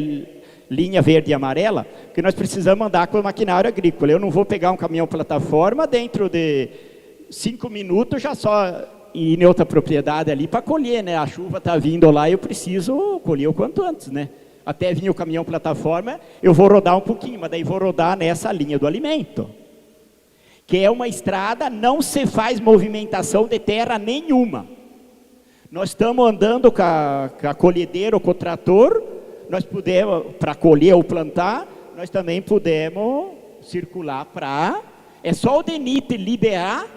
linha verde e amarela, porque nós precisamos andar com o maquinário agrícola. Eu não vou pegar um caminhão plataforma, dentro de 5 minutos já só ir em outra propriedade ali para colher, né? A chuva está vindo lá e eu preciso colher o quanto antes, né? Até vir o caminhão plataforma, eu vou rodar um pouquinho, mas daí vou rodar nessa linha do alimento. Que é uma estrada, não se faz movimentação de terra nenhuma. Nós estamos andando com a colhedeira ou com o trator, nós podemos, para colher ou plantar, nós também podemos circular para... É só o DENIT liberar,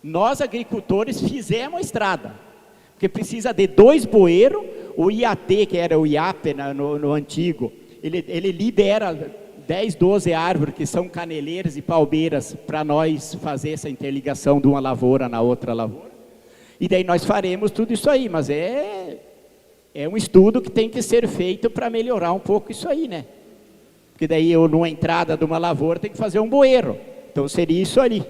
nós agricultores fizemos a estrada. Porque precisa de 2 bueiros, o IAT, que era o IAP no antigo, ele libera 10, 12 árvores que são caneleiras e palmeiras para nós fazer essa interligação de uma lavoura na outra lavoura. E daí nós faremos tudo isso aí, mas é um estudo que tem que ser feito para melhorar um pouco isso aí, né? Porque daí eu, numa entrada de uma lavoura, tem que fazer um bueiro. Então seria isso ali.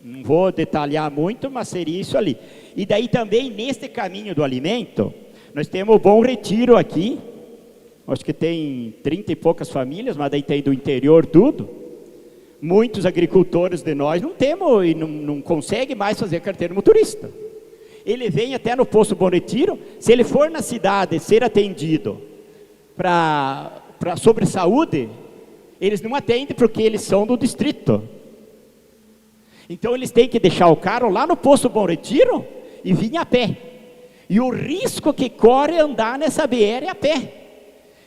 Não vou detalhar muito, mas seria isso ali. E daí também, neste caminho do alimento, nós temos o Bom Retiro aqui. Acho que tem 30 e poucas famílias, mas daí tem do interior tudo. Muitos agricultores de nós não temos e não conseguem mais fazer carteira motorista. Ele vem até no posto Bom Retiro, se ele for na cidade ser atendido sobre saúde, eles não atendem porque eles são do distrito. Então eles têm que deixar o carro lá no posto Bom Retiro e vir a pé. E o risco que corre andar nessa BR a pé.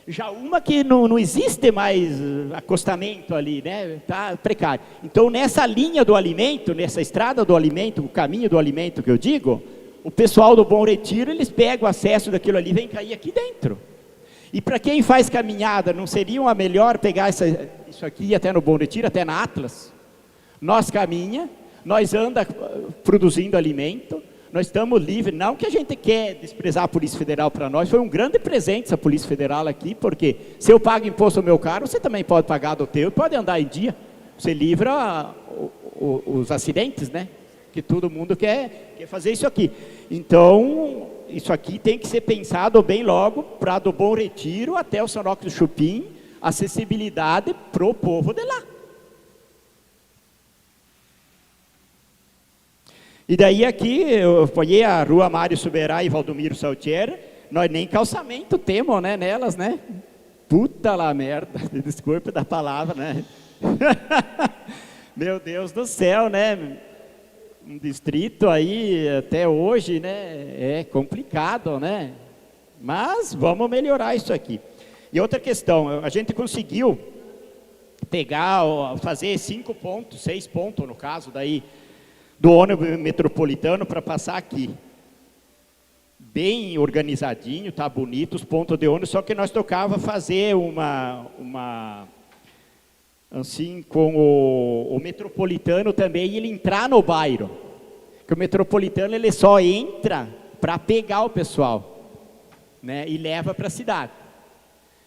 Já uma que não existe mais acostamento ali, né? Está precário. Então, nessa linha do alimento, nessa estrada do alimento, o caminho do alimento que eu digo, o pessoal do Bom Retiro, eles pegam o acesso daquilo ali e vem cair aqui dentro. E para quem faz caminhada, não seria uma melhor pegar isso aqui até no Bom Retiro, até na Atlas? Nós caminha, nós anda produzindo alimento, nós estamos livres, não que a gente quer desprezar a Polícia Federal para nós, foi um grande presente essa Polícia Federal aqui, porque se eu pago imposto no meu carro, você também pode pagar do teu, pode andar em dia, você livra os acidentes, né? Que todo mundo quer fazer isso aqui. Então, isso aqui tem que ser pensado bem logo, para do Bom Retiro até o São Roque do Chupim, acessibilidade para o povo de lá. E daí aqui, eu apoiei a Rua Mário Suberá e Valdomiro Saltier, nós nem calçamento temos, né, nelas, né? Puta lá merda, desculpa da palavra, né? Meu Deus do céu, né? Um distrito aí, até hoje, né, é complicado, né? Mas vamos melhorar isso aqui. E outra questão, a gente conseguiu fazer 5 pontos, 6 pontos no caso, daí, do ônibus metropolitano para passar aqui. Bem organizadinho, tá bonito os pontos de ônibus, só que nós tocava fazer assim, com o metropolitano também, ele entrar no bairro. Que o metropolitano, ele só entra para pegar o pessoal, né, e leva para a cidade.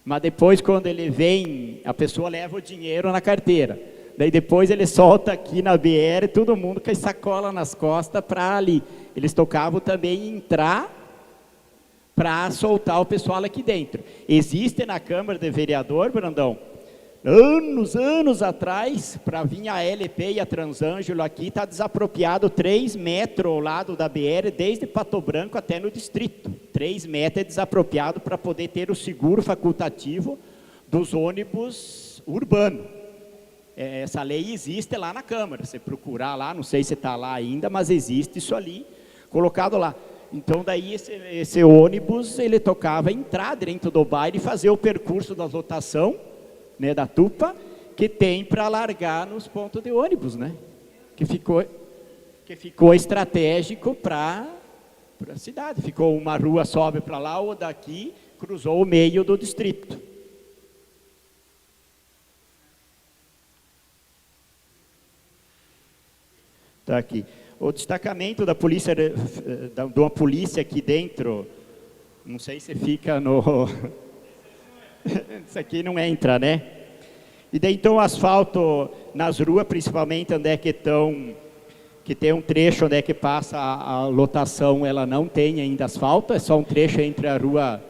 Mas depois, quando ele vem, a pessoa leva o dinheiro na carteira. Daí depois ele solta aqui na BR, todo mundo com a sacola nas costas para ali. Eles tocavam também entrar para soltar o pessoal aqui dentro. Existe na Câmara de Vereador, Brandão, anos atrás, para vir a LP e a Transângelo aqui, está desapropriado 3 metros ao lado da BR, desde Pato Branco até no distrito. 3 metros é desapropriado para poder ter o seguro facultativo dos ônibus urbanos. Essa lei existe lá na Câmara, você procurar lá, não sei se está lá ainda, mas existe isso ali, colocado lá. Então daí esse ônibus, ele tocava entrar dentro do bairro e fazer o percurso da lotação, né, da Tupa, que tem para largar nos pontos de ônibus, né? Que ficou estratégico para a cidade, ficou uma rua sobe para lá, ou daqui cruzou o meio do distrito. Está aqui. O destacamento da polícia, de uma polícia aqui dentro, não sei se fica no... Isso aqui não entra, né? E daí então o asfalto nas ruas, principalmente onde é que tem um trecho onde é que passa a lotação, ela não tem ainda asfalto, é só um trecho entre a rua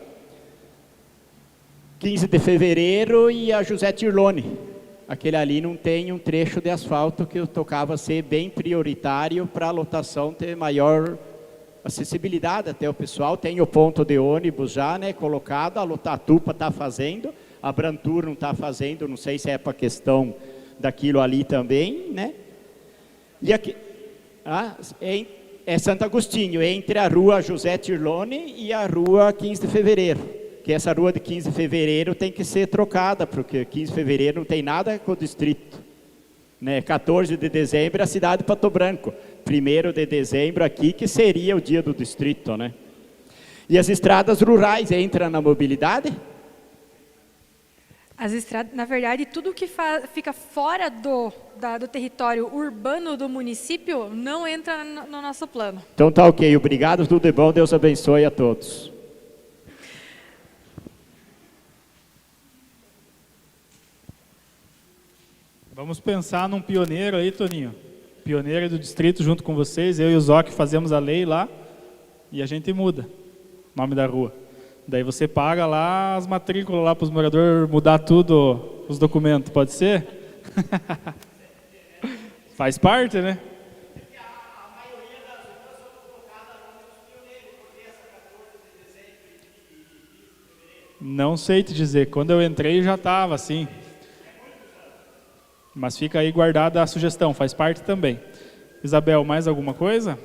15 de fevereiro e a José Tirlone. Aquele ali não tem um trecho de asfalto que eu tocava ser bem prioritário para a lotação ter maior acessibilidade até o pessoal. Tem o ponto de ônibus já, né, colocado, a Tupa está fazendo, a Brantur não está fazendo, não sei se é para questão daquilo ali também, né? E aqui, é Santo Agostinho, entre a rua José Tirlone e a rua 15 de Fevereiro. Que essa rua de 15 de Fevereiro tem que ser trocada, porque 15 de Fevereiro não tem nada com o distrito. Né? 14 de dezembro é a cidade de Pato Branco. 1º de dezembro aqui, que seria o dia do distrito. Né? E as estradas rurais entram na mobilidade? As estradas, na verdade, tudo que fica fora do território urbano do município não entra no nosso plano. Então tá ok, obrigado, tudo de bom, Deus abençoe a todos. Vamos pensar num pioneiro aí, Toninho. Pioneiro do distrito junto com vocês, eu e o Zoc fazemos a lei lá e a gente muda o nome da rua. Daí você paga lá as matrículas lá para os moradores mudar tudo, os documentos, pode ser? Faz parte, né? Não sei te dizer, quando eu entrei já estava assim. Mas fica aí guardada a sugestão, faz parte também. Isabel, mais alguma coisa?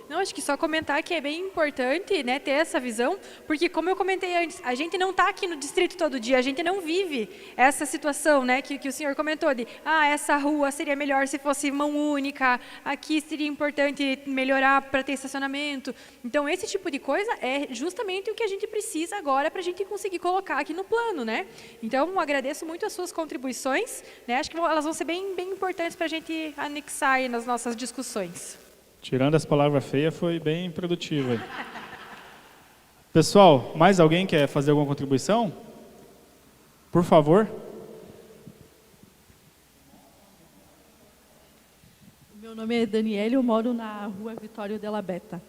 Não, acho que só comentar que é bem importante, né, ter essa visão, porque como eu comentei antes, a gente não está aqui no distrito todo dia, a gente não vive essa situação, né, que o senhor comentou de, essa rua seria melhor se fosse mão única, aqui seria importante melhorar para ter estacionamento. Então, esse tipo de coisa é justamente o que a gente precisa agora para a gente conseguir colocar aqui no plano, né. Então, agradeço muito as suas contribuições, né, acho que elas vão ser bem importantes para a gente anexar aí nas nossas discussões. Tirando as palavras feias, foi bem produtivo aí. Pessoal, mais alguém quer fazer alguma contribuição? Por favor. Meu nome é Daniela, eu moro na rua Vitório de la Beta.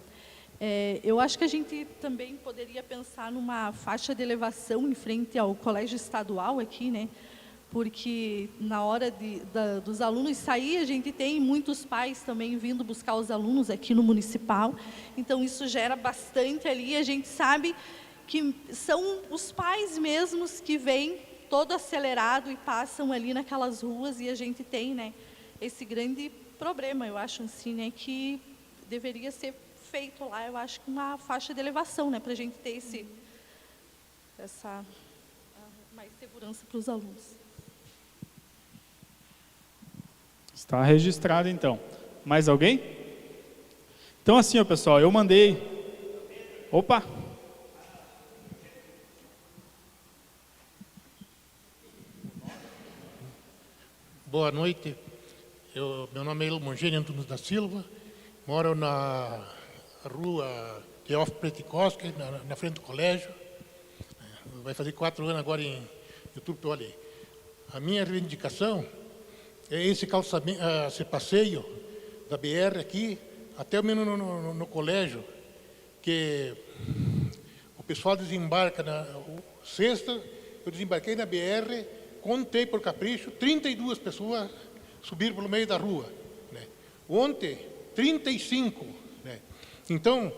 Eu acho que a gente também poderia pensar numa faixa de elevação em frente ao colégio estadual aqui, né? Porque na hora dos alunos sair, a gente tem muitos pais também vindo buscar os alunos aqui no municipal. Então, isso gera bastante ali. A gente sabe que são os pais mesmos que vêm todo acelerado e passam ali naquelas ruas e a gente tem, né, esse grande problema, eu acho assim, né, que deveria ser feito lá, eu acho que uma faixa de elevação, né, para a gente ter essa mais segurança para os alunos. Está registrado, então. Mais alguém? Então, assim, ó, pessoal, eu mandei... Opa! Boa noite. Meu nome é Elmongênio Antunes da Silva. Moro na rua Teófilo Pretikoski, na frente do colégio. Vai fazer 4 anos agora em outubro, olha aí. A minha reivindicação é esse calçamento, esse passeio da BR aqui, até o menos no colégio, que o pessoal desembarca na sexta, eu desembarquei na BR, contei por capricho, 32 pessoas subiram pelo meio da rua. Né? Ontem, 35. Né? Então,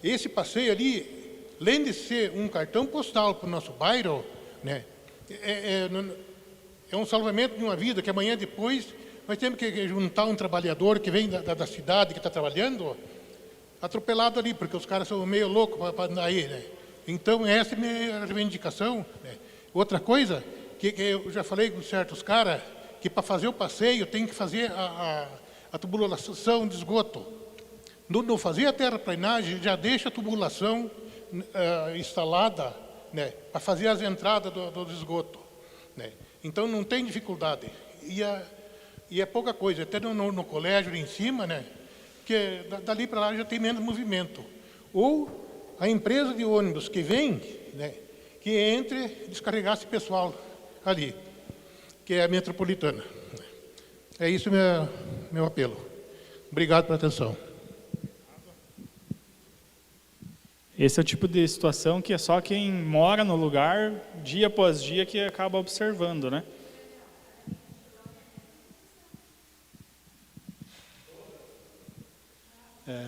esse passeio ali, além de ser um cartão postal para o nosso bairro, né, é um salvamento de uma vida que amanhã depois nós temos que juntar um trabalhador que vem da cidade, que está trabalhando, atropelado ali, porque os caras são meio loucos para andar aí. Né? Então, essa é a minha reivindicação. Né? Outra coisa, que eu já falei com certos caras, que para fazer o passeio tem que fazer a tubulação de esgoto. Não fazer a terraplanagem, já deixa a tubulação instalada, né, para fazer as entradas do esgoto. Né? Então, não tem dificuldade. E é pouca coisa. Até no colégio ali em cima, né, que dali para lá já tem menos movimento. Ou a empresa de ônibus que vem, né, que entre descarregar esse pessoal ali, que é a metropolitana. É isso meu apelo. Obrigado pela atenção. Esse é o tipo de situação que é só quem mora no lugar, dia após dia, que acaba observando, né?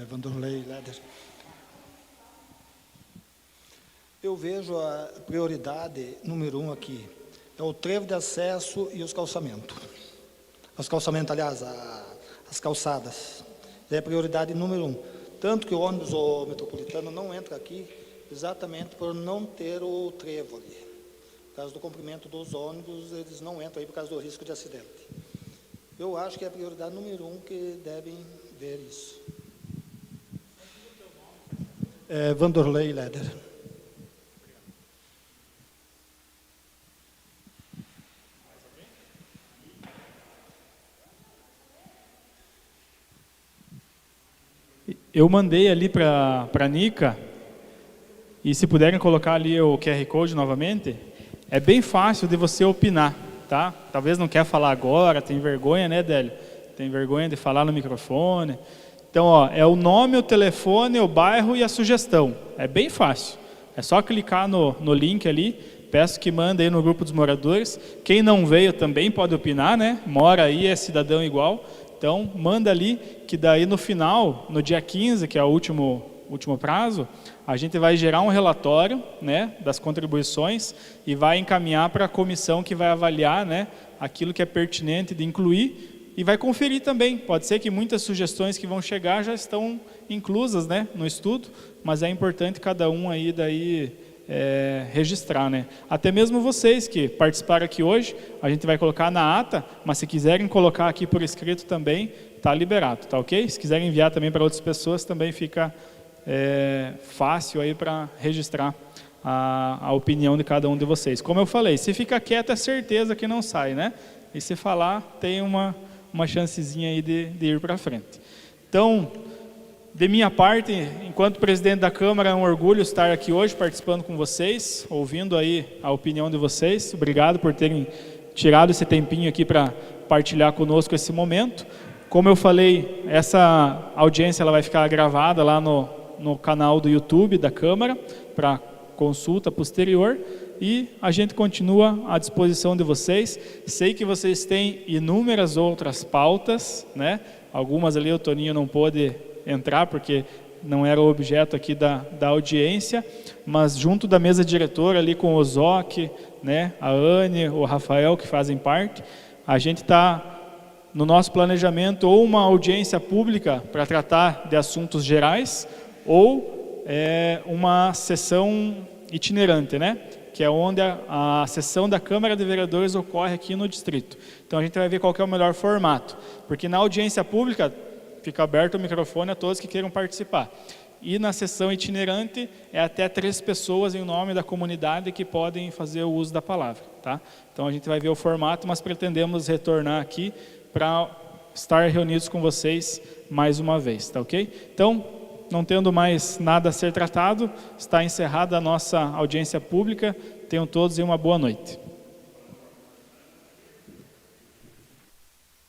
Vanderlei Leder. Eu vejo a prioridade número 1 aqui, é o trevo de acesso e os calçamentos. Os calçamentos, aliás, as calçadas. É a prioridade número 1. Tanto que o ônibus o metropolitano não entra aqui exatamente por não ter o trevo ali. Por causa do comprimento dos ônibus, eles não entram aí por causa do risco de acidente. Eu acho que é a prioridade número 1 que devem ver isso. Vanderlei Leder. Eu mandei ali para a Nica, e se puderem colocar ali o QR Code novamente, é bem fácil de você opinar, tá? Talvez não quer falar agora, tem vergonha, né, Délio? Tem vergonha de falar no microfone. Então, ó, é o nome, o telefone, o bairro e a sugestão. É bem fácil. É só clicar no link ali. Peço que mande aí no grupo dos moradores. Quem não veio também pode opinar, né? Mora aí, é cidadão igual. Então, manda ali, que daí no final, no dia 15, que é o último prazo, a gente vai gerar um relatório, né, das contribuições e vai encaminhar para a comissão que vai avaliar, né, aquilo que é pertinente de incluir. E vai conferir também, pode ser que muitas sugestões que vão chegar já estão inclusas, né, no estudo, mas é importante cada um aí daí registrar, né. Até mesmo vocês que participaram aqui hoje, a gente vai colocar na ata, mas se quiserem colocar aqui por escrito também, está liberado, tá ok? Se quiserem enviar também para outras pessoas, também fica fácil aí para registrar a opinião de cada um de vocês. Como eu falei, se fica quieto é certeza que não sai, né, e se falar tem uma chancezinha aí de ir para frente. Então, de minha parte, enquanto presidente da Câmara, é um orgulho estar aqui hoje participando com vocês, ouvindo aí a opinião de vocês. Obrigado por terem tirado esse tempinho aqui para partilhar conosco esse momento. Como eu falei, essa audiência ela vai ficar gravada lá no canal do YouTube da Câmara para consulta posterior. E a gente continua à disposição de vocês. Sei que vocês têm inúmeras outras pautas, né? Algumas ali o Toninho não pôde entrar porque não era o objeto aqui da audiência, mas junto da mesa diretora ali com o Zoc, né? A Anne, o Rafael que fazem parte, a gente está no nosso planejamento ou uma audiência pública para tratar de assuntos gerais ou uma sessão itinerante, né? Que é onde a sessão da Câmara de Vereadores ocorre aqui no distrito. Então a gente vai ver qual que é o melhor formato, porque na audiência pública fica aberto o microfone a todos que queiram participar. E na sessão itinerante é até 3 pessoas em nome da comunidade que podem fazer o uso da palavra, tá? Então a gente vai ver o formato, mas pretendemos retornar aqui para estar reunidos com vocês mais uma vez, tá ok? Então, não tendo mais nada a ser tratado, está encerrada a nossa audiência pública. Tenham todos uma boa noite.